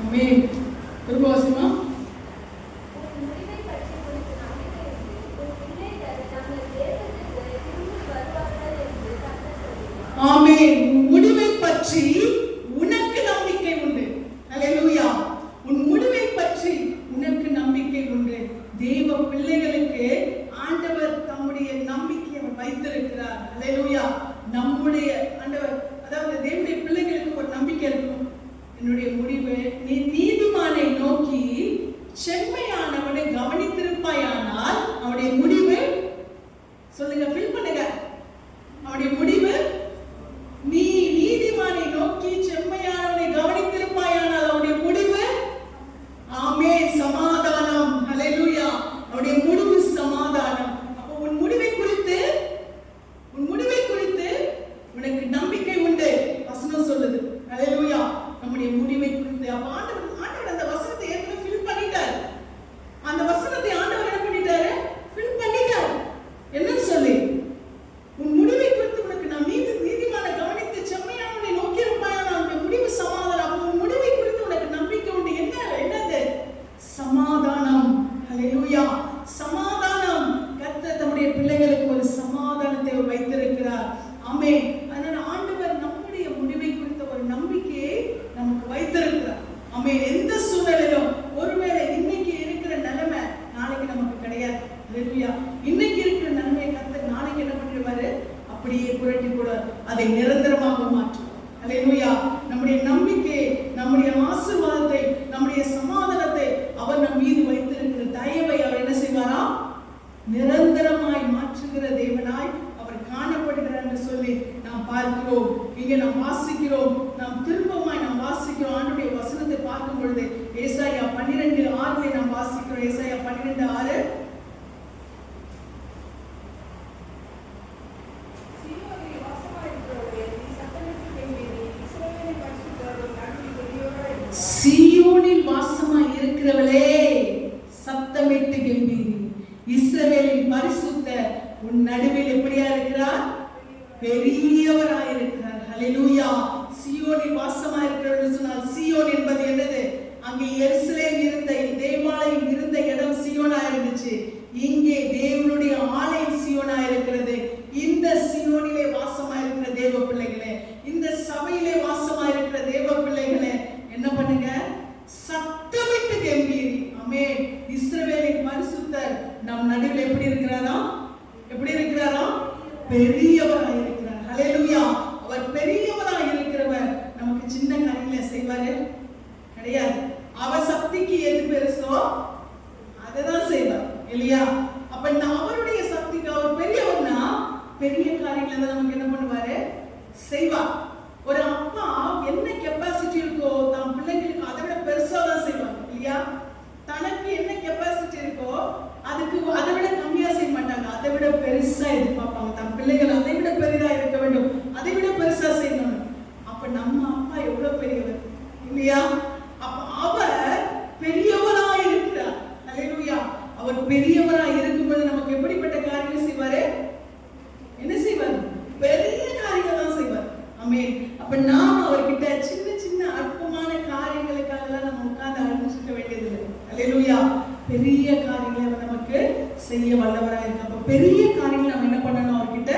ஆமென். திருவாசிமா ஆமென். முடிவை பற்றி உனக்கு நம்பிக்கை உண்டு. ஹல்லேலூயா. உன் முடிவை பற்றி உனக்கு நம்பிக்கை உண்டு. தேவ பிள்ளைகளுக்கு ஆண்டவர் தம்முடைய நம்பிக்கையை வைத்திருக்கிறார். ஹல்லேலூயா. நம்முடைய ஆண்டவர், அதாவது தேவனுடைய பிள்ளைகளுக்கு ஒரு நம்பிக்கை இருக்கும். என்னுடைய முடிவு, நீ நீதிமானை நோக்கி செம்மையானவனை கவனித்திருப்பாயானால் அவனுடைய முடிவு, சொல்லுங்க, ஃபில் பண்ணுங்க, அவனுடைய முடிவு, நீ நீதிமானை நோக்கி செம்மையானவனை கவனித்திருப்பாயானால் அவனுடைய முடிவு ஆமென் சமாதானம். ஹல்லேலூயா. அவனுடைய முடிவு சமாதானம். அப்போ உன் முடிவை குறித்து உனக்கு நம்பிக்கை உண்டு. வசனம் சொல்லுது. ஹல்லேலூயா. நம்முடைய முடிவை குறித்து ஆண்டவர் அந்த வசனத்தை ஏற்கனவே ஃபில் பண்ணிட்டார். வாசிக்கிறோம். ஏசாயா 12:6. சீயோனில் வாசமாய் இருக்கிறவளே சத்தமிட்டு கெம்பீரி, இஸ்ரவேலின் பரிசுத்தர் உன் நடுவில் எப்படியா இருக்கிறார்? பெரியவராய் இருக்கிறார். ஹல்லேலூயா. சீயோனில் வாசமாய் இருக்கிறவள் சொன்னால் சீயோன் என்பது என்னது? அங்கே எருசலேம் இருந்த தேவாலயம் இருந்த இடம் சீயோனா இருந்துச்சு. இங்கே தேவனுடைய ஆலயம் சீயோனா இருக்கிறது. இந்த சீயோனிலே வாசமாய் இருக்கிற தேவ பிள்ளைகளே, இந்த சபையிலே வாசமாய் இருக்கிற தேவ பிள்ளைகளே, என்ன பண்ணுங்க? சத்தமிட்டு கெம்பீரி. ஆமென். இஸ்ரவேலின் பரிசுத்தர் நம் நடுவில் எப்படி இருக்கிறாரா? எப்படி இருக்கிறாரா? பெரியவராய் இருக்கிறார். ஹல்லேலூயா. அவர் பெரியவராய் இருக்கிறவர். நமக்கு சின்ன காரியங்களை செய்வாரு கிடையாது. அவர் சக்திக்கு எது பெருசோ அதைதான் செய்வார் இல்லையா? அப்ப அவருடைய சக்திக்கு அவர் பெரியவர்னா பெரிய காரியங்களை தான் நமக்கு என்ன பண்ணுவாரு? செய்வார். ஒரு அப்பா என்ன கெப்பாசிட்டி இருக்கோ தன் பிள்ளைங்களுக்கு அதை விட பெருசா தான் செய்வாங்க இல்லையா? தனக்கு என்ன கெப்பாசிட்டி இருக்கோ அதுக்கு அதை விட கம்மியா செய்ய மாட்டாங்க, அதை விட பெருசா எதிர்பார்ப்பாங்க. தன் பிள்ளைகள் அதை விட பெரிதா இருக்க வேண்டும், அதை விட பெருசா செய்யணும். அப்ப நம்ம அப்பா எவ்வளவு பெரியவர் இல்லையா? அப்ப அவர் பெரியவராய் இருக்கிறார். ஹல்லேலூயா. அவர் பெரியவராய் இருக்கும்போது நமக்கு எப்படிப்பட்ட காரியங்கள் செய்வாரு? என்ன செய்வார்? பெரிய காரியங்கள் தான் செய்வார். ஆமென். அப்ப நாம் அவர்கிட்ட சின்ன சின்ன அற்பமான காரியங்களுக்காக நம்ம உட்கார்ந்து அனுபவிக்க வேண்டியதில்லை. ஹல்லேலூயா. பெரிய காரியங்களை அவர் நமக்கு செய்ய வல்லவராக இருக்க. அப்ப பெரிய காரியங்களை நம்ம என்ன பண்ணணும்? அவர்கிட்ட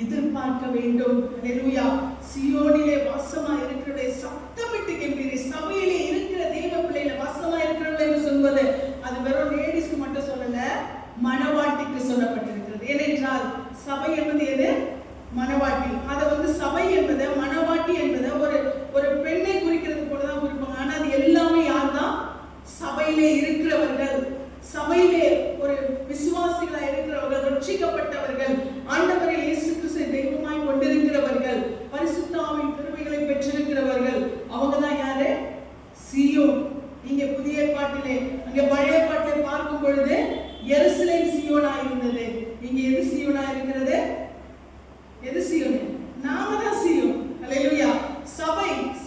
எதிர்பார்க்க வேண்டும். ஹல்லேலூயா. சீயோனிலே வாசமா இருக்கிறவளே சத்தமிட்டு கெம்பீரி. சபையிலே இருக்கிற தேவ பிள்ளைகளை வாசமா இருக்கிறவளை என்று சொல்வது அது வெறும் லேடிஸ்க்கு மட்டும் சொல்லல, மணவாட்டிக்கு சொல்லப்பட்டிருக்கிறது. ஏனென்றால் சபை என்பது எது? மணவாட்டி. அதை சபை என்பதை மணவாட்டி என்பதை ஒரு பெண்ணை குறிக்கிறது போலதான் குறிப்பாங்க. ஆனா அது எல்லாமே யார் தான்? சபையிலே இருக்கிறவர்கள், சபையிலே ஒரு விசுவாசிகளா இருக்கிறவர்கள், ரட்சிக்கப்பட்டவர்கள், ஆண்டவரை இயேசு கிறிஸ்துவை தெய்வமாய் கொண்டிருக்கிறவர்கள், பரிசுத்த ஆவியின் கிருபைகளை பெற்றிருக்கிறவர்கள். அவங்க தான் யாரு? சீயோன். இங்க புதிய ஏற்பாட்டிலே, அங்க பழைய ஏற்பாட்டிலே பார்க்கும் பொழுது எருசலேம் சீயோனா இருந்தது. இங்க எது சீயோனா இருக்கிறது? எது சீயோன்? நாம தான் சீயோன். ஹல்லேலூயா.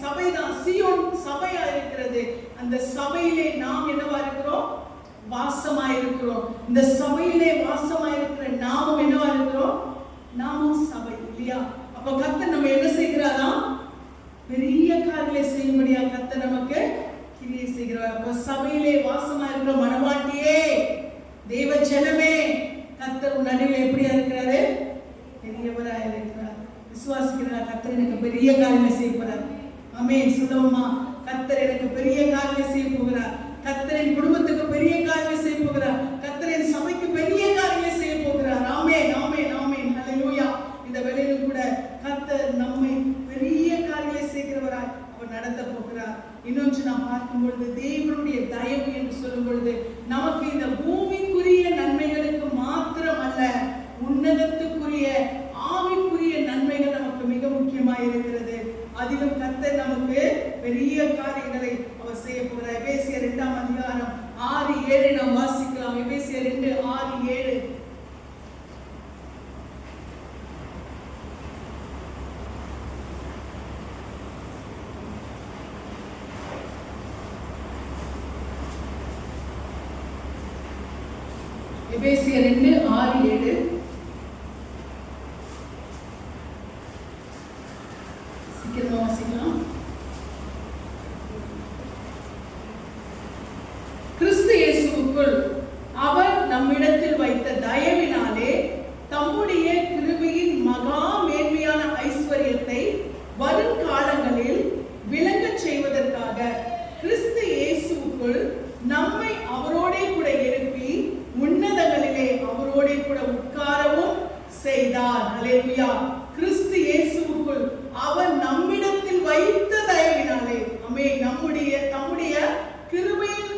சபை தான் சீயோன் சபையா இருக்கிறது. அந்த சபையிலே நாம் என்னவா இருக்கிறோம்? வாசமா இருக்கிறோம். இந்த சபையிலே வாசமா இருக்கிற நாமும் என்னவா இருக்கிறோம்? நாமும் சபை இல்லையா? அப்ப கர்த்தர் நம்ம என்ன செய்கிறாரா? பெரிய காரியங்களை செய்யும்படியா கர்த்தர் நமக்கு கிரியை செய்கிறார். அப்ப சபையிலே வாசமா இருக்கிற மணவாட்டியே, தேவ ஜனமே, கர்த்தர் நடுவில் எப்படியா இருக்கிறாரு? பெரியவராக இருக்கிறார். விசுவாசிக்கிறார். கர்த்தர் எனக்கு பெரிய காரியங்களை செய்ய போறார். ஆமென். சொல்லுவோமா? கர்த்தர் எனக்கு பெரிய காரியங்களை செய்ய போகிறார். கர்த்தரின் குடும்பத்துக்கு பெரிய காரியங்களை செய்ய போகிறார். கர்த்தரின் சபைக்கு பெரிய காரியங்களை செய்ய போகிறார். ஆமென், ஆமென், ஆமென். ஹல்லேலூயா. இந்த வேளையில கூட கர்த்தர் நம்மை பெரிய காரியங்களை செய்கிறவராய் அவர் நடத்த போகிறார். இன்னொன்று நாம் பார்க்கும் பொழுது தேவனுடைய தயவு என்று சொல்லும் பொழுது நமக்கு இந்த பூமிக்குரிய நன்மைகளுக்கு மாத்திரம் அல்ல, உன்னதத்துக்குரிய ஆவிக்குரிய நன்மைகள் நமக்கு மிக முக்கியமாக இருக்கிறது. அதிலும் கர்த்தர் நமக்கு பெரிய காரியங்களை அவர் செய்ய போகிறார். எபேசியர் 2ஆம் அதிகாரம் 6-7 நாம் வாசிக்கலாம். எபேசியர் 2:6-7. எபேசியர் 2:6-7. சீக்கிரமா வாசிக்கலாம். கிறிஸ்து இயேசுவுக்குள் அவர் நம்மிடத்தில் வைத்த தயவினாலே தம்முடைய கிருபையின் மகா மேன்மையான ஐஸ்வரியத்தை வருங்காலங்களில் விளங்கச் செய்வதற்காக கிறிஸ்து இயேசுவுக்குள் நம்மை அவரோடே கூட எழுப்பி உன்னதங்களிலே அவரோடே கூட உட்காரவும் செய்தார். ஹல்லேலூயா. கிறிஸ்து இயேசுவுக்குள் அவர் நம்மிடத்தில் வைத்த தயவினாலே, ஆமென், தம்முடைய கிருபையின்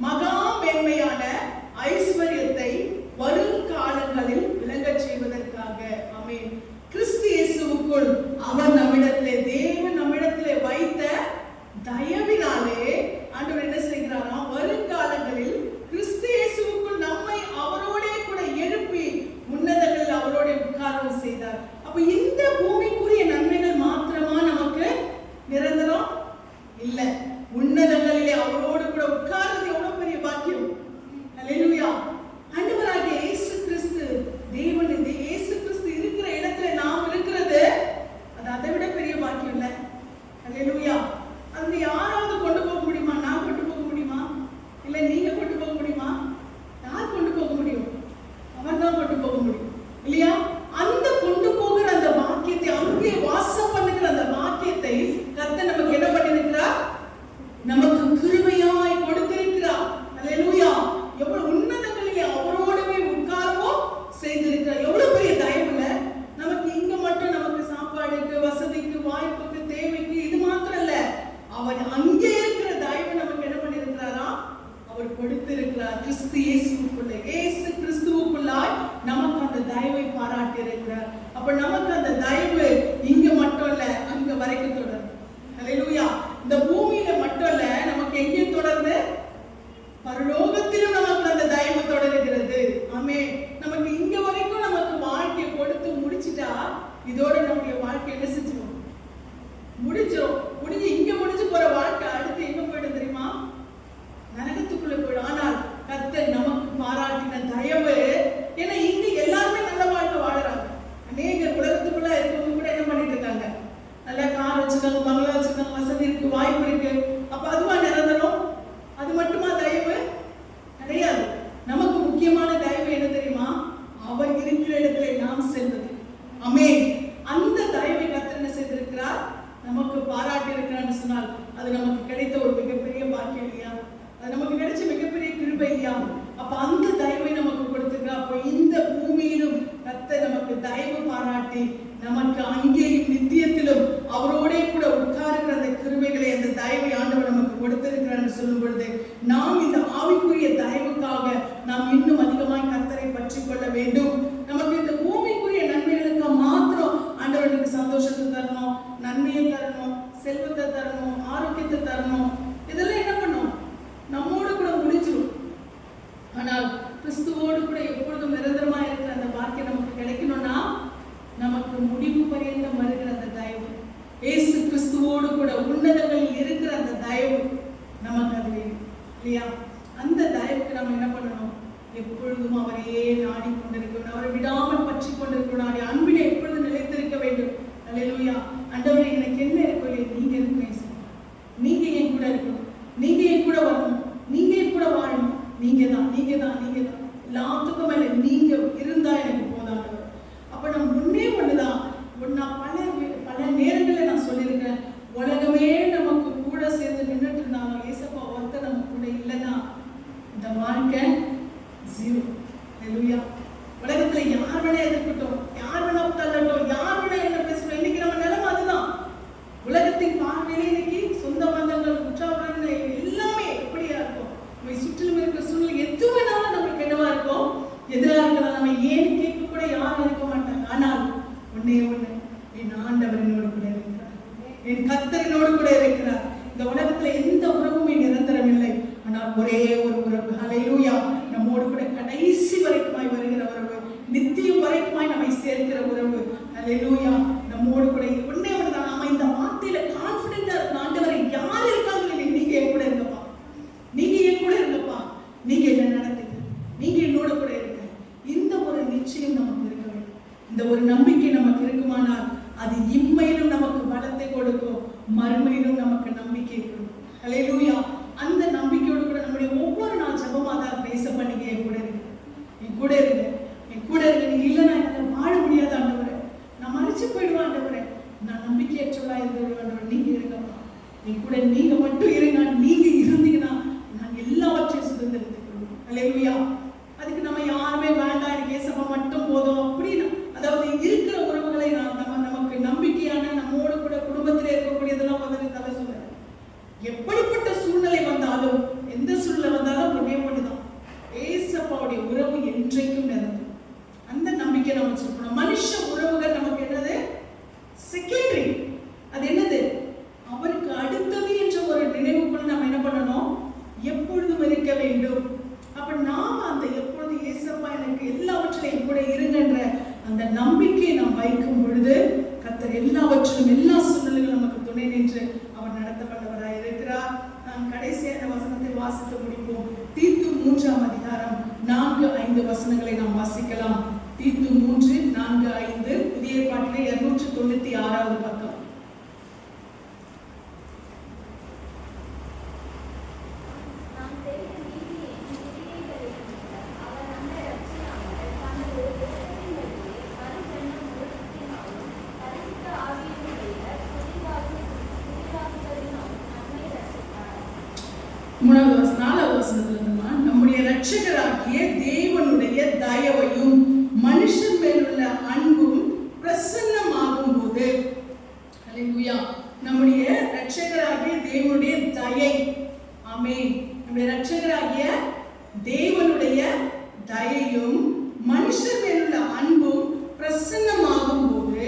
மகா மேன்மையான ஐஸ்வரியத்தை வருங்காலங்களில் விளங்கச் செய்வதற்காக, ஆமென், கிறிஸ்து இயேசுவுக்குள் அவர் நம்மிடத்திலே, தேவன் நம்மிடத்திலே வைத்த தயவினாலே ஆண்டவர் என்ன செய்கிறாரா? வருங்காலங்களில் கொடுத்திருக்கிறார். கிறிஸ்து இயேசுக்குள்ள, இயேசு கிறிஸ்துவுக்குள்ளாய் நமக்கு அந்த தயவை பாராட்டி இருக்கிறார். அப்ப நமக்கு அந்த தயவு இங்க மட்டும் இல்ல, அங்க வரைக்கும் தொடரும். ஹல்லேலூயா. இந்த பூமியில மட்டும் இல்ல, நமக்கு எங்கே தொடர்ந்து? பரலோகத்திலும் நமக்கு அந்த தயவு தொடர்கிறது. ஆமென். நமக்கு இங்க வரைக்கும் நமக்கு வாழ்க்கையை கொடுத்து முடிச்சிட்டா, இதோட நம்முடைய வாழ்க்கை என்ன செஞ்சிடும்? முடிஞ்சிடும். முடிஞ்சு இங்க முடிஞ்சு போற வாழ்க்கை அடுத்து எங்க போயிடும் தெரியுமா? நரகத்துக்குள்ள போயிடும். ஆனால் கர்த்தர் நமக்கு பாராட்டின தயவு, ஏன்னா இங்க எல்லாருமே நல்ல வாழ்க்கை வாழறாங்க. அநேக உலகத்துக்குள்ள இருக்கவங்க கூட என்ன பண்ணிட்டு இருக்காங்க? நல்ல கார் வச்சிருக்காங்க, பங்களா வச்சிருக்காங்க, வசதி இருக்கு, வாய்ப்பு இருக்கு. அப்ப அதுவா நிரந்தரம்? அது மட்டுமா தயவு? கிடையாது. நமக்கு முக்கியமான தயவு என்ன தெரியுமா? அவர் இருக்கிற இடத்துல நாம் செல்வது. ஆமென். அந்த தயவை கர்த்தர் என்ன செய்திருக்கிறார்? நமக்கு பாராட்டி இருக்கிறான்னு சொன்னால் அது நமக்கு கிடைத்த ஒரு மிகப்பெரிய பாக்கியம் இல்லையா? அது நமக்கு கிடைச்ச மிகப்பெரிய கிருபை இல்லையா? அப்ப அந்த தயவை நமக்கு கொடுத்திருக்கிறார். அப்ப இந்த பூமியிலும் கர்த்தர் நமக்கு தயவு பாராட்டி நமக்கு அங்கேயும் நித்தியத்திலும் அவரோட கூட உட்காருகிற அந்த கிருபைகளை, அந்த தயவை ஆண்டவர் நமக்கு கொடுத்திருக்கிறார் சொல்லும் பொழுது, நாம் இந்த ஆவிக்குரிய தயவுக்காக நாம் இன்னும் அதிகமாய் கர்த்தரை பற்றி கொள்ள வேண்டும். நமக்கு இந்த பூமிக்குரிய நன்மைகளுக்கு மாத்திரம் ஆண்டவருக்கு சந்தோஷத்தை தரணும், நன்மையை தரணும், செல்வத்தை தரணும், ஆரோக்கியத்தை தரணும். இதெல்லாம் என்ன பண்ணும்? நம்மோடு கூட முடிஞ்சிடும். ஆனால் கிறிஸ்துவோடு கூட எப்பொழுதும் நிரந்தரமா இருக்கிற அந்த பாக்கியம் நமக்கு கிடைக்கணும்னா நமக்கு முடிவு பரியந்தம் வருகிற அந்த தயவு, இயேசு கிறிஸ்துவோடு கூட உன்னதங்களில் இருக்கிற அந்த தயவு நமக்கு அது வேணும் இல்லையா? அந்த தயவுக்கு நம்ம என்ன பண்ணணும்? எப்பொழுதும் அவரையே நாடி கொண்டிருக்கணும், அவரை விடாமல் பற்றி கொண்டிருக்கணும், அன்பினை எப்பொழுதும் நிலைத்திருக்க வேண்டும். அல்லேலூயா. ஆண்டவரே, எனக்கு என்ன இருக்கோ நீங்க இருக்கணும், நீங்க என் கூட இருக்கணும், நீங்க என் கூட வரணும், நீங்க என் கூட வாழணும். நீங்க தான், நீங்க தான், நீங்க தான். எல்லாத்துக்கும் மேல நீங்க இருந்தா எனக்கு போதாது. அப்ப நம்ம முன்னே ஒண்ணுதான். நான் பல நேரங்களில் நான் சொல்லியிருக்கேன், உலகமே நமக்கு கூட சேர்ந்து நின்றுட்டு இருந்தாங்க, ஏசப்பா ஒருத்தர் நம்ம கூட இல்லைன்னா இந்த வாழ்க்கை ஜீரோ. ஹல்லேலூயா. உலகத்துல யார் வேணா எதிர்க்கட்டும், யார் வேணா தள்ளட்டும், யார் வேணா என்ன பேசணும், இன்னைக்கு நம்ம நிலைமை அதுதான். உலகத்தின் பார்வையிலே இன்னைக்கு சொந்த பந்தங்கள், உற்சாகம் எல்லாமே எப்படியா இருக்கும்? நம்ம சுற்றிலும் இருக்கிற சூழ்நிலை எது வேணாலும் நமக்கு என்னவா இருக்கும்? எதிராக இருக்கலாம். நம்ம ஏன் கேட்க கூட யாரும் இருக்க மாட்டாங்க. ஆனால் ஒன்னே ஒண்ணு, என் ஆண்டவர் என்னோடு கூட இருக்கிறார், என் கர்த்தர் என்னோடு கூட இருக்கிறார். இந்த உலகத்துல எந்த உறவுமே நிரந்தரம் இல்லை. ஆனால் ஒரே ஒரு உறவு, ஹல்லேலூயா, நம்மோடு கூட கடைசி வரைக்குமாய் வருகிற உறவு, நித்தியம் வரைக்குமாய் நம்மை சேர்க்கிற உறவு. ஹல்லேலூயா. நம்மோடு கூட ஒன்னே ஒண்ணுதான். நாம இந்த வார்த்தையில கான்பிடென்டா இருக்கணும். ஆண்டவரை யார் இருக்காங்க, நீங்க என் கூட இருங்கப்பா, நீங்க என் கூட இருங்கப்பா, நீங்க என்ன நடத்துங்க, நீங்க என்னோட கூட இருங்க. இந்த ஒரு நிச்சயம் நமக்கு இருக்க வேண்டும். இந்த ஒரு நம்பிக்கை நமக்கு இருக்குமானால் அது இம்மையிலும் நமக்கு பலத்தை கொடுக்கும், மறுமையிலும் நமக்கு நம்பிக்கை கொடுக்கும். ஹல்லேலூயா. அந்த நம்பிக்கையோடு கூட நம்முடைய ஒவ்வொரு நாள் ஜெபமாதான் பேசப்ப நீங்க என் கூட இருங்க, என் கூட இருங்க, என் கூட இருங்க. நீங்க இல்லைன்னா என்னால வாழ முடியாது ஆண்டவரே, நான் மறைச்சு போயிடுவேன் ஆண்டவரே, நான் நம்பிக்கையற்றவளா இருந்து ஆண்டவரே, நீங்க இருங்கப்பா, என் கூட நீங்க மட்டும் இருங்க. நீங்க இருந்தீங்கன்னா நான் எல்லாவற்றையும் சுதந்திரத்துக் கொள்வோம். ஹல்லேலூயா. அதுக்கு நம்ம யாருமே வேண்டாம், எனக்கு ஏசப்பா மட்டும் போதும் அப்படின்னு, அதாவது இருக்கிற உறவுகளை நமக்கு நம்பிக்கையான நம்மோடு கூட குடும்பத்தில் இருக்கக்கூடியதெல்லாம் வந்து தலை சொல்ல, எப்படிப்பட்ட சூழ்நிலை வந்தாலும், எந்த சூழ்நிலை வந்தாலும் ஒரே ஒண்ணுதான், ஏசப்பாவுடைய உறவு என்றைக்கும் நிரந்தரம். அந்த நம்பிக்கை நம்ம வச்சிருக்கணும். மனுஷ உறவுகள் நமக்கு என்னது? செகண்டரி. அது என்னது? அவருக்கு அடுத்தது என்ற ஒரு நினைவுக்குள்ள நம்ம என்ன பண்ணணும்? எப்பொழுதும் இருக்க வேண்டும். அப்ப நாம அந்த எப்பொழுது ஏசப்பா எனக்கு எல்லாவற்றிலும் கூட இருங்கன்ற அந்த நம்பிக்கையை நாம் வைக்கும் பொழுது கர்த்தர் எல்லாவற்றிலும், எல்லா சூழ்நிலைகளும் நமக்கு துணை நின்று அவர் நடத்த வல்லவராய் இருக்கிறார். நாம் கடைசியான வசனத்தை வாசித்து முடிப்போம். தீத்து 3ஆம் அதிகாரம் 4-5 வசனங்களை நாம் வாசிக்கலாம். தீத்து 3:4-5, புதிய ஏற்பாட்டிலே 296வது பக்கம். நாலாவது வசனத்துல இருந்துமா, நம்முடைய இரட்சகராகிய தேவனுடைய தயவையும் மனுஷன் மேலுள்ள அன்பும் பிரசன்னமாகும் போது தேவனுடைய தயையும் மனுஷர் மேலுள்ள அன்பும் பிரசன்னமாகும் போது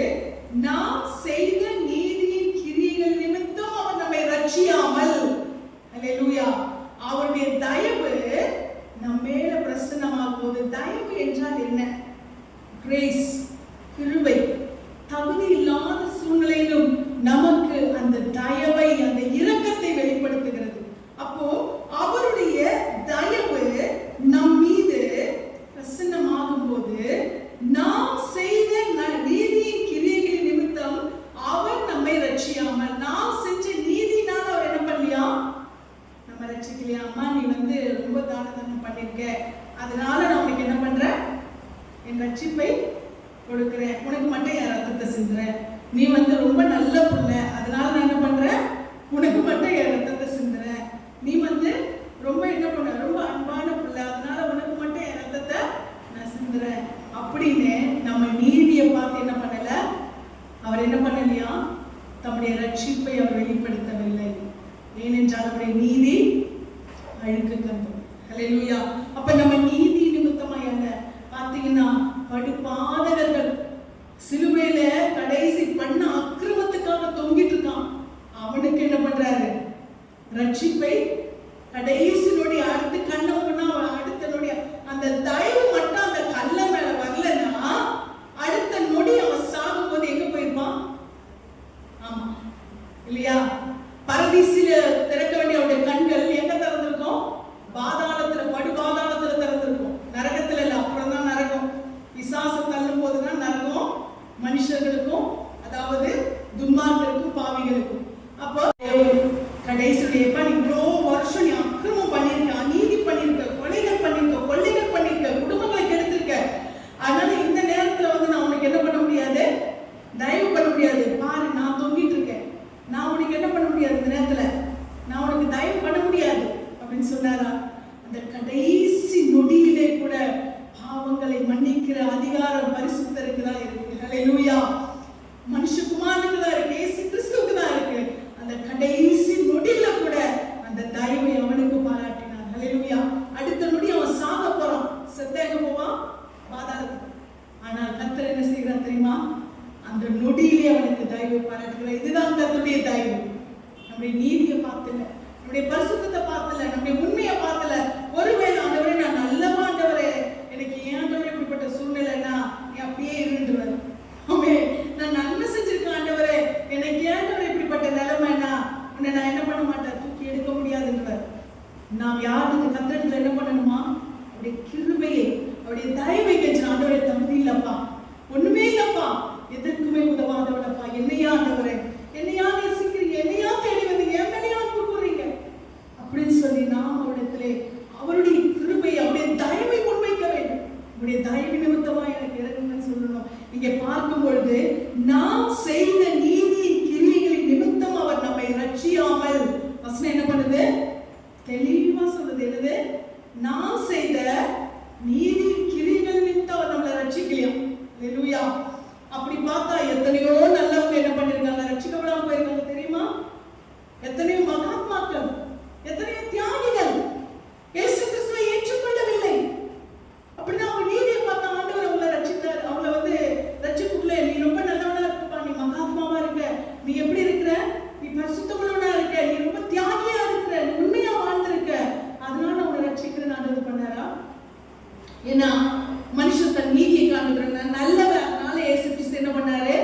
நாம் செய்த நீதியின் கிரியைகள் நிமித்தம் அவர் நம்மை ரட்சியாமல், அல்லேலூயா, அவருடைய தயவு நம் மேல பிரசன்னமாகும் போது. தயவு என்றால் என்ன? கிரேஸ், கிருபை. தகுதி இல்லாத சூழ்நிலையிலும் நமக்கு அந்த தயவை, அந்த இரக்கத்தை வெளிப்படுத்துகிறது. அப்போ அவருடைய தயவு நம் மீது பிரசன்னமாகும் போது நாம் செய்த நீதியின் கிரியைகளின் நிமித்தம் அவர் நம்மை ரட்சியாமல், நாம் செஞ்ச நீதினால அவர் என்ன பண்ணலையா, நம்ம ரட்சிக்கலையா. அம்மா நீ ரொம்ப தானம் பண்ணிருக்க, அதனால நான் உனக்கு என்ன பண்றேன், என் ரட்சிப்பை கொடுக்கிறேன், உனக்கு மட்டும் என் ரத்தத்தை சிந்துறேன். நீ ரொம்ப நல்ல புள்ள, அதனால நான் என்ன பண்றேன், உனக்கு மட்டும் என் ரத்தத்தை சிந்துறேன். நீ ரொம்ப என்ன பண்ண, ரொம்ப அன்பான புள்ள, அதனால உனக்கு மட்டும் என் ரத்தத்தை நான் சிந்துறேன் அப்படின்னு நம்ம நீதியை பார்த்து என்ன பண்ணல, அவர் என்ன பண்ணலையா, தம்முடைய ரட்சிப்பை அவர் வெளிப்படுத்தவில்லை. ஏனென்றால் அவருடைய நீதி அழுக்கு கந்தம். அல்லேலூயா. அப்ப நம்ம நீதி நிமித்தமா என்ன பார்த்தீங்கன்னா, படுபாதகர்கள் சிலுவையில கடைசி பண்ண அக்கிரமத்துக்காக தொங்கிட்டு இருக்கான். அவனுக்கு என்ன பண்றாரு, ரட்சிப்பை கடைசி நொடி அடுத்து கண்ணவனா அடுத்த நொடி அந்த தயவு மட்டும் அந்த கல்ல மேல வரலன்னா அடுத்த நொடி அவன் சாகும் போது எங்க போயிருப்பான்? ஆமா இல்லையா? பரதீசில திறக்க வேண்டிய அவருடைய கண்கள் எங்க திறந்திருக்கும்? பாதாளத்துல, படுபாதாளத்துல திறந்திருக்கும். நரகத்துல இல்ல, அப்புறம் தான் நரகம். பிசாசம் தள்ளும் போதுதான் நரகம் மனுஷர்களுக்கும், அதாவது துன்மார்க்கருக்கும் பாவிகளுக்கும். அப்போ கடைசியுடைய இவ்வளோ வருஷம் நீ அக்கிரமம் பண்ணிருக்க, அநீதி பண்ணிருக்க, கொலைகள் பண்ணிருக்க, கொள்ளைகள் பண்ணிருக்க, குடும்பங்களை கெடுத்திருக்க, அதனால இந்த நேரத்துல நான் உனக்கு என்ன பண்ண முடியாது, தயவு பண்ண முடியாது. பாரு நான் தொங்கிட்டு இருக்கேன், நான் உனக்கு என்ன பண்ண முடியாது, இந்த நேரத்துல நான் உனக்கு தயவு பண்ண முடியாது அப்படின்னு சொன்னாரா? அந்த கடைசி நொடியிலே கூட பாவங்களை மன்னிக்கிற அதிகாரம் பரிசுத்தருக்கு தான் இருக்கு. அல்லேலூயா. மனுஷகுமாரனுக்கு தான் இருக்கு, இயேசு கிறிஸ்துவுக்கு தான் இருக்கு. அந்த கடைசி நொடியில கூட அந்த தயவை அவனுக்கு பாராட்டினார். அல்லேலூயா. அடுத்த நொடி அவன் சாக போறான், செத்த எங்க போவான்? பாதாளத்துக்கு. ஆனால் கர்த்தர் என்ன செய்கிறார் தெரியுமா? அந்த நொடியிலே அவனுக்கு தயவை பாராட்டுகிறார். இதுதான் கர்த்தருடைய தயவு. நம்முடைய நீதியை பார்த்தல, நம்முடைய பரிசுத்தத்தை பார்த்தல, நம்முடைய உண்மையை பார்த்தல. ஒருவேளை ஆண்டவரே நான் நல்லவா, ஆண்டவரே எனக்கு ஏன் ஆண்டவரே இப்படிப்பட்ட சூழ்நிலைன்னா நீ அப்படியே இருந்துருவார். நான் நன்மை செஞ்சிருக்கேன் ஆண்டவரே, எனக்கு ஏன் ஆண்டவரே இப்படிப்பட்ட நிலைமைன்னா உன்னை நான் என்ன பண்ண மாட்டேன், தூக்கி எடுக்க முடியாதுன்றவர். நாம் யாருக்கு கத்திரத்துல என்ன பண்ணணுமா? அவருடைய கிருபையை, அவருடைய தயவை கெஞ்ச, ஆண்டவரே தகுதி இல்லப்பா, ஒண்ணுமே இல்லப்பா, எதற்குமே உதவாதவனப்பா, என்னையா ஆண்டவரே, என்னையா நேசிக்கிறீங்க, என்னையா தேடி வந்து என் மேலையா கூப்பிடுறீங்க அப்படின்னு சொல்லி நாம் அவரிடத்திலே அவருடைய கிருபை, அவருடைய தயவை முன்வைக்க வேண்டும். அவருடைய தயவு நிமித்தமா எனக்கு இறங்குன்னு சொல்லணும். இங்கே பார்க்கும் பொழுது நாம் செய்த நீதியின் கிரியைகளின் நிமித்தம் அவர் நம்மை ரட்சியாமல், வசனம் என்ன பண்ணுது, தெளிவா சொல்லுது. என்னது? நாம் செய்த நீதியின் கிரியைகள் நிமித்தம் அவர் நம்மளை ரட்சிக்கலையாம். அல்லேலூயா. அப்படி பார்த்தா எத்தனையோ நல்லவங்க என்ன பண்ணிருக்காங்க, ரட்சிக்கப்படாம போயிருக்காங்க தெரியுமா? எத்தனையோ மகாத்மாக்கள், எத்தனையோ தியாகிகள் இயேசு கிறிஸ்துவை ஏற்றுக்கொள்ளவில்லை. அப்படின்னா அவங்க நீதியை பார்த்த ஆண்டவர் அவங்களை ரட்சித்தார். அவங்களை ரட்சிப்புக்குள்ள நீ ரொம்ப நல்லவனா இருப்பா, நீ மகாத்மாவா இருக்க, நீ எப்படி இருக்கிற, நீ பரிசுத்தமுள்ளவனா இருக்க, நீ ரொம்ப தியாகியா இருக்கிற, நீ உண்மையா வாழ்ந்திருக்க, அதனால அவங்களை ரட்சிக்கிறேன்னு ஆண்டவர் பண்ணாரா? ஏன்னா மனுஷன் தன் நீதியை காண்பிக்கிறாங்க, நல்லவர், அதனால இயேசு கிறிஸ்து என்ன பண்ணாரு,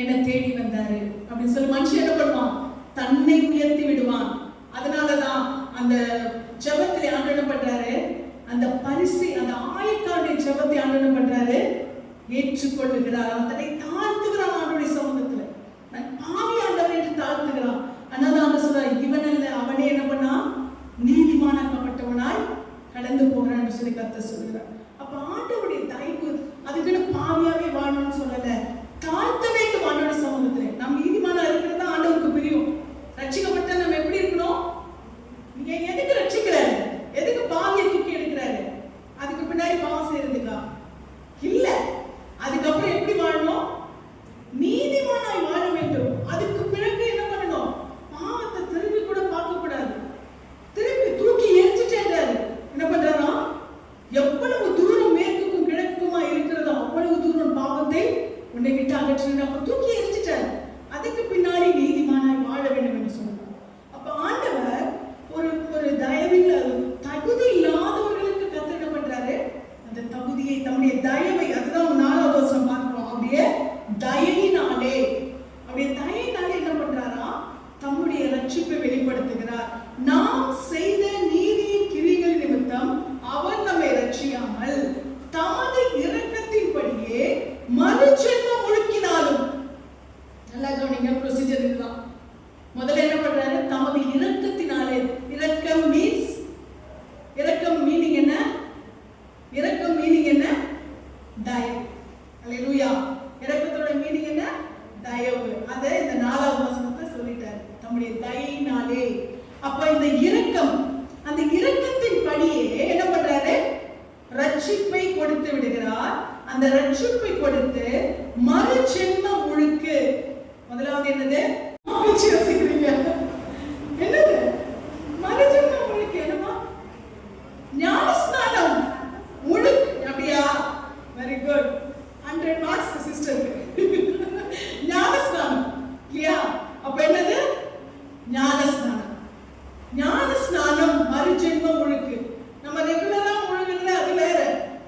என்னை தேடி வந்தாரு அப்படின்னு சொல்லி மனுஷன் என்ன பண்ணுவான், தன்னை உயர்த்தி விடுவான். அதனாலதான் அந்த ஜெபத்திலே ஆண்டவர் பண்றாரு, அந்த பரிசு, அந்த ஆயக்காருடைய ஜெபத்தை ஆண்டவர் பண்றாரு, ஏற்றுக்கொள்ளுகிறார். தன்னை தாழ்த்துகிறான் ஆண்டவருடைய சமூகத்துல. நான் பாவி ஆண்டவர் என்று தாழ்த்துகிறான். அதனால அந்த சொல்ற, இவன் அல்ல அவனே என்ன பண்ணா, நீதிமானாக்கப்பட்டவனாய் கடந்து போகிறான் என்று சொல்லி கர்த்தர் சொல்கிறார். அப்ப ஆண்டவருடைய தயவு, அதுக்குன்னு பாவியாவே வாழணும்னு சொல்லல, தாழ்த்த வேண்டும் ஆண்டவருடைய சமூகத்துல. நாம் நீதிமானா இருக்கிறது ஆண்டவருக்கு பிரியும். ரட்சிக்கப்பட்ட நம்ம எப்படி இருக்கணும்? நீங்க எதுக்கு ரட்சிக்கிறாரு, எதுக்கு பாவியை தூக்கி எடுக்கிறாரு? அதுக்கு பின்னாடி பாவம் செய்யறதுக்கா? இல்ல. அதுக்கப்புறம் எப்படி வாழணும்? நீதிமானாய் வாழ வேண்டும். அதுக்கு பிறகு என்ன பண்ணணும்? பாவத்தை திரும்பி கூட பார்க்க கூடாது. திரும்பி தூக்கி எரிஞ்சிட்டேன்றாரு. என்ன பண்றாரா? அந்த ரட்சிப்பை கொடுத்து மறு ஜென்ம முழுக்கு. முதலாவது என்னது? என்னது மறு ஜென்ம முழுக்கு? என்னமா? ஞானஸ்நானம் முழுக்கு. அப்படியா? Very good. 100 மார்க்ஸ் சிஸ்டருக்கு. ஞானஸ்நானம் இல்லையா? அப்ப என்னது? ஞானஸ்நானம். ஞானஸ்நானம் மறு ஜென்ம முழுக்கு. நம்ம ரெகுலரா முழுகுறது அது வேற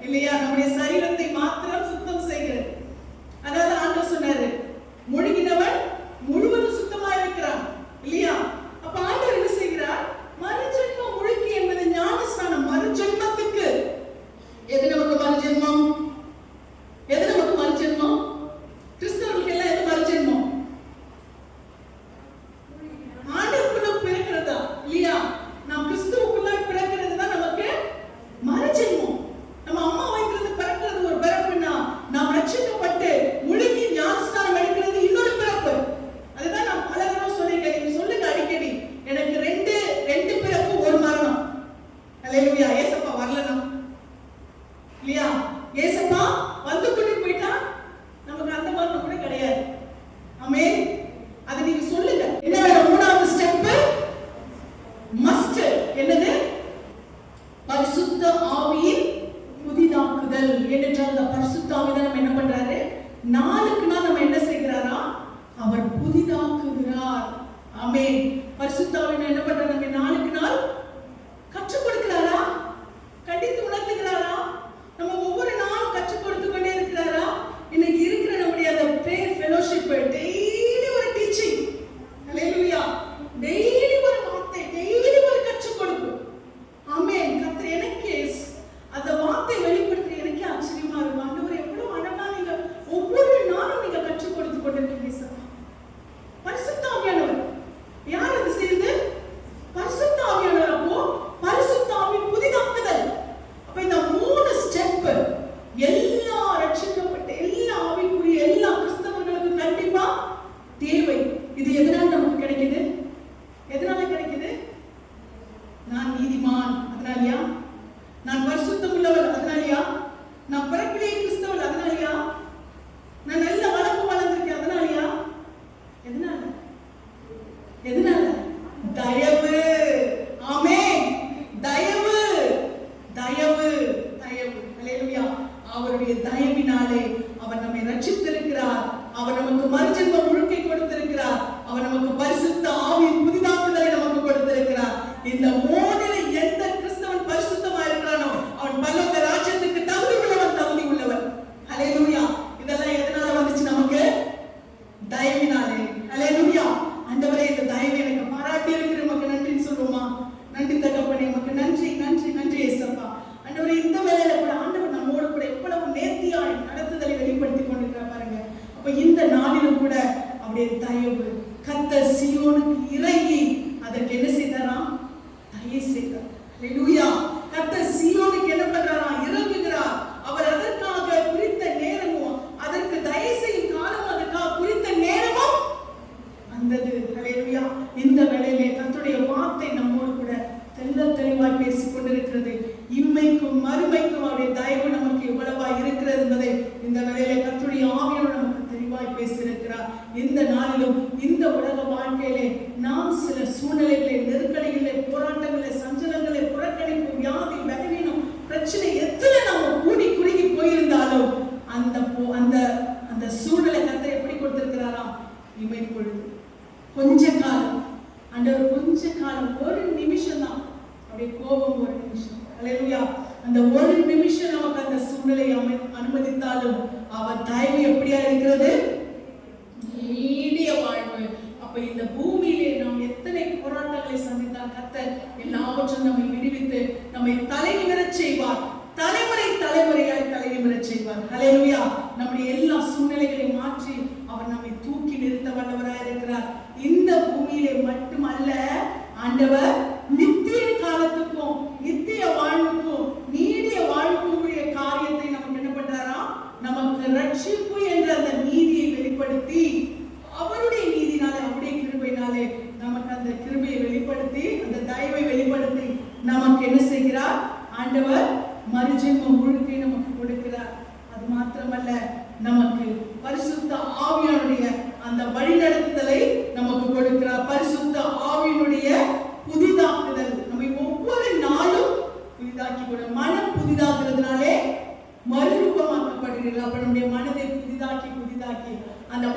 இல்லையா? நம்முடைய சரீரத்தை மாத்திரம் சுத்தம் செய்கிறது. அதாவது ஆண்டவர் சொன்னாரு, முழுகினவன் முழுவதும் சுத்தமாய் இருக்கிறான் இல்லையா? அப்ப ஆண்டவர் என்ன செய்கிறார்? மறுஜென்ம முழுக்கு என்பது ஞானஸ்நானம். மறுஜென்மத்துக்கு எது நமக்கு மறுஜென்மம்? எது நமக்கு மறுஜென்மம்? கிறிஸ்தவர்களுக்கு எல்லாம் எது மறுஜென்மம்? ஆண்டவருக்குள்ள பிறக்கிறதா இல்லையா? நாம் கிறிஸ்துவுக்குள்ள பிறக்கிறது தான் நமக்கு மறுஜென்மம். நம்ம அம்மா வயிற்றிலிருந்து பிறக்கிறது ஒரு பிறப்புன்னா, நாம் ரட்சிக்கப்பட்டு முழுகி ஞானஸ்நானம் எடுக்கிறது இன்னொரு பிறப்பு. அதுதான் நான் பல தடவை சொல்லியிருக்கேன். நீங்க சொல்லுங்க அடிக்கடி, எனக்கு ரெண்டு பிறப்பு ஒரு மரணம். அல்லேலூயா. ஏசப்பா வரலனா இல்லையா? ஏசப்பா வந்து கூட்டிட்டு போயிட்டா நமக்கு அந்த மரணம் கூட கிடையாது. ஆமென். அது நீங்க சொல்லுங்க. என்ன மூணாவது ஸ்டெப்? மஸ்ட். என்னது? பரிசுத்த ஆவியின் புதிதாக்குதல். ஏனென்றால் அந்த பரிசுத்த ஆவியை நம்ம என்ன பண்றாரு? நாளுக்கு நாள் நம்ம என்ன செய்கிறாரா? அவர் புதிதாக்குகிறார். ஆமென். பரிசுத்த ஆவியை என்ன பண்றாரு? நம்ம நாளுக்கு நாள் கற்றுக் கொடுக்கிறாரா? கண்டித்து உணர்த்துகிறாரா? நம்ம ஒவ்வொரு நாளும் கற்றுக் கொடுத்து கொண்டே இருக்கிறாரா? இன்னைக்கு இருக்கிற நம்முடைய அந்த பிரேயர் ஃபெலோஷிப் டெய்லி ஒரு டீச்சிங். அல்லேலூயா. டெய்லி ஒரு வார்த்தை, டெய்லி ஒரு கற்றுக் கொடுப்பு. ஆமென். கர்த்தர் எனக்கு அந்த வார்த்தை வெளிப்படுத்த எனக்கு ஆச்சரியமா இருக்கும். ஆண்டவரே, எவ்வளவு அழகா நீங்க ஒவ்வொரு நாளும் நீங்க கற்றுக் கொடுத்து கொண்டிருக்கீங்க சார். பரிசுத்த ஆவியானவர் யார் அது செய்து? பரிசுத்த ஆவியானவர். அப்போ பரிசுத்த ஆவி புதிதாக்குதல். அப்ப இந்த 3 ஸ்டெப் எல்லா ரட்சிக்கப்பட்ட எல்லா ஆவிக்குரிய எல்லா கிறிஸ்தவர்களுக்கும் கண்டிப்பா தேவை. இது எதனால நமக்கு கிடைக்குது? எதனால கிடைக்குது? நான் நீதிமான் அதனாலயா? நான் பரிசுத்தம் உள்ளவள் அதனாலயா? நான் பிறப்பிலே கிறிஸ்தவள் அதனாலயா? நான் நல்ல வளர்ப்பு வளர்ந்திருக்கேன் அதனாலயா? எதனால? எதனால? தயவு. ஆமென். தயவு, தயவு, தயவு. அல்லேலூயா. அவருடைய தயவினாலே அவர் நம்மை ரட்சித்திருக்கிறார். அவர் நமக்கு மறுஜென்ம முழுக்கை கொடுத்திருக்கிறார். அவர் நமக்கு பரிசுத்த ஆவியின் புதிதாக்குதலை நமக்கு கொடுத்திருக்கிறார். இந்த 3ல எந்த கிறிஸ்தவன் பரிசுத்தமா இருக்கிறானோ அவன் பரலோக ராஜ்யத்துக்கு தகுதி உள்ளவன், தகுதி உள்ளவன். அல்லேலூயா. இதெல்லாம் எதனால வந்துச்சு நமக்கு? தயவினாலே. அல்லேலூயா. ஆண்டவரே, இந்த தயவை எனக்கு பாராட்டி இருக்கிற உமக்கு நன்றி சொல்லுமா? நன்றி தகப்பனே, உமக்கு நன்றி, நன்றி, நன்றி ஏசப்பா. ஆண்டவரே, இந்த வேளையில கூட ஆண்டவர் நம்மோடு கூட எவ்வளவு நேர்த்தியாய் நடத்துதலை வெளிப்படுத்தி கொண்டிருக்கிறார் பாருங்க. அப்ப இந்த நாளிலும் கூட அவருடைய தயவு கர்த்தர் சீயோனுக்கு இறங்கி அதற்கு என்ன செய்தாராம்? தயை செய்தார். அல்லேலூயா. கர்த்தர் சீயோனுக்கு என்ன பண்றாராம்? இறங்குகிறார். அவர் அதற்காக குறித்த நேரமும் அதற்கு தயை செய்யும் காலமும் அதற்காக குறித்த நேரமும் வந்தது. அல்லேலூயா. இந்த வேளையிலே கர்த்தருடைய வார்த்தை நம்மோடு கூட தெள்ளத் தெளிவாய் பேசிக் கொண்டிருக்கிறது. இம்மைக்கும் மறுமைக்கும் அவருடைய தயவு நமக்கு எவ்வளவா இருக்கிறது என்பதை இந்த வேளையிலே கர்த்தருடைய ஆவியானவர் நமக்கு தெளிவாய் பேசியிருக்கிறார். இந்த நாளிலும் இந்த உலக வாழ்க்கையிலே நாம் சில சூழ்நிலைகளை, நெருக்கடிகளை, போராட்டங்களை, சஞ்சலங்களை, புறக்கணிப்பு, வியாதி, பலவீனம், பிரச்சனை எத்தனை நம்ம கூடி குறுகி போயிருந்தாலும் அந்த சூழ்நிலை கர்த்தர் எப்படி கொடுத்திருக்கிறாராம்? இமை பொழுது, கொஞ்ச காலம். ஆண்டவர் கொஞ்ச காலம், ஒரு நிமிஷம் தான். அப்படியே கோபம் ஒரு நிமிஷம். அல்லேலூயா. அந்த ஒரு நிமிஷம் நமக்கு அந்த சூழ்நிலையை அனுமதித்தாலும் அவர் தயவு எப்படியா இருக்கிறது? நீடிய வாழ்வு. அப்ப இந்த பூமியிலே நாம் எத்தனை போராட்டங்களை சந்தித்தால் கர்த்தர் எல்லாவற்றும் நம்மை விடுவித்து நம்மை தலை நிமிரச் செய்வார். தலைமுறை தலைமுறையாய் தலை நிமிரச் செய்வார். அல்லேலூயா. நம்முடைய எல்லா சூழ்நிலைகளையும் மாற்றி அவர் நம்மை தூக்கி நிறுத்த வல்லவராய் இருக்கிறார். இந்த பூமியிலே மட்டுமல்ல, ஆண்டவர் நித்திய காலத்துக்கும் நித்திய வாழ்வுக்கும் நீடிய வாழ்வுக்குரிய காரியத்தை நமக்கு என்ன பண்றாரா? நமக்கு ரட்சிப்பு என்ற அந்த நீதியை வெளிப்படுத்தி அவருடைய நீதினாலே, அவருடைய கிருபையினாலே நமக்கு அந்த கிருபையை வெளிப்படுத்தி அந்த தயவை வெளிப்படுத்தி நமக்கு என்ன செய்கிறார்? ஆண்டவர் மறுஜென்ம முழுக்கை நமக்கு கொடுக்கிறார். அது மாத்திரமல்ல, நமக்கு பரிசுத்த ஆவியானுடைய அந்த வழிநடத்துதலை நமக்கு கொடுக்கிறார். பரிசுத்த ஆவியினுடைய புதிதாக்குதல் நம்மை ஒவ்வொரு நாளும் புதிதாக்கி கொடு. மனம் புதிதாக்குறதுனாலே மறுரூபமாக்கப்படுகிறது. அப்ப நம்முடைய மனதை புதிதாக்கி அந்த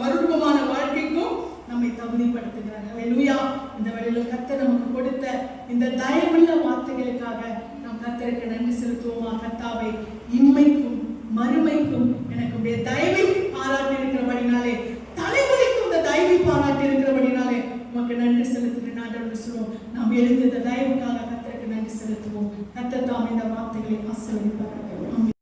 மறுரூபமான வாழ்க்கைக்கும் நம்மை தகுதிப்படுத்துகிறார். ஹல்லேலூயா. இந்த வேளையில கர்த்தர் நமக்கு கொடுத்த இந்த தயவுள்ள வார்த்தைகளுக்காக நாம் கர்த்தருக்கு நன்றி செலுத்துவோமா? கர்த்தாவே, இம்மைக்கும் மறுமைக்கும் எனக்கு உடைய தயவை பாராட்டி இருக்கிறபடினாலே, தலைமுறைக்கும் இந்த தயவை பாராட்டி இருக்கிறபடினாலே உமக்கு நன்றி செலுத்துகிறேன். சொல்லுவோம், நாம் எழுந்த இந்த தயவுக்காக கர்த்தருக்கு நன்றி செலுத்துவோம். கர்த்தர் தாம் இந்த வார்த்தைகளை ஆசீர்வதிப்பார்.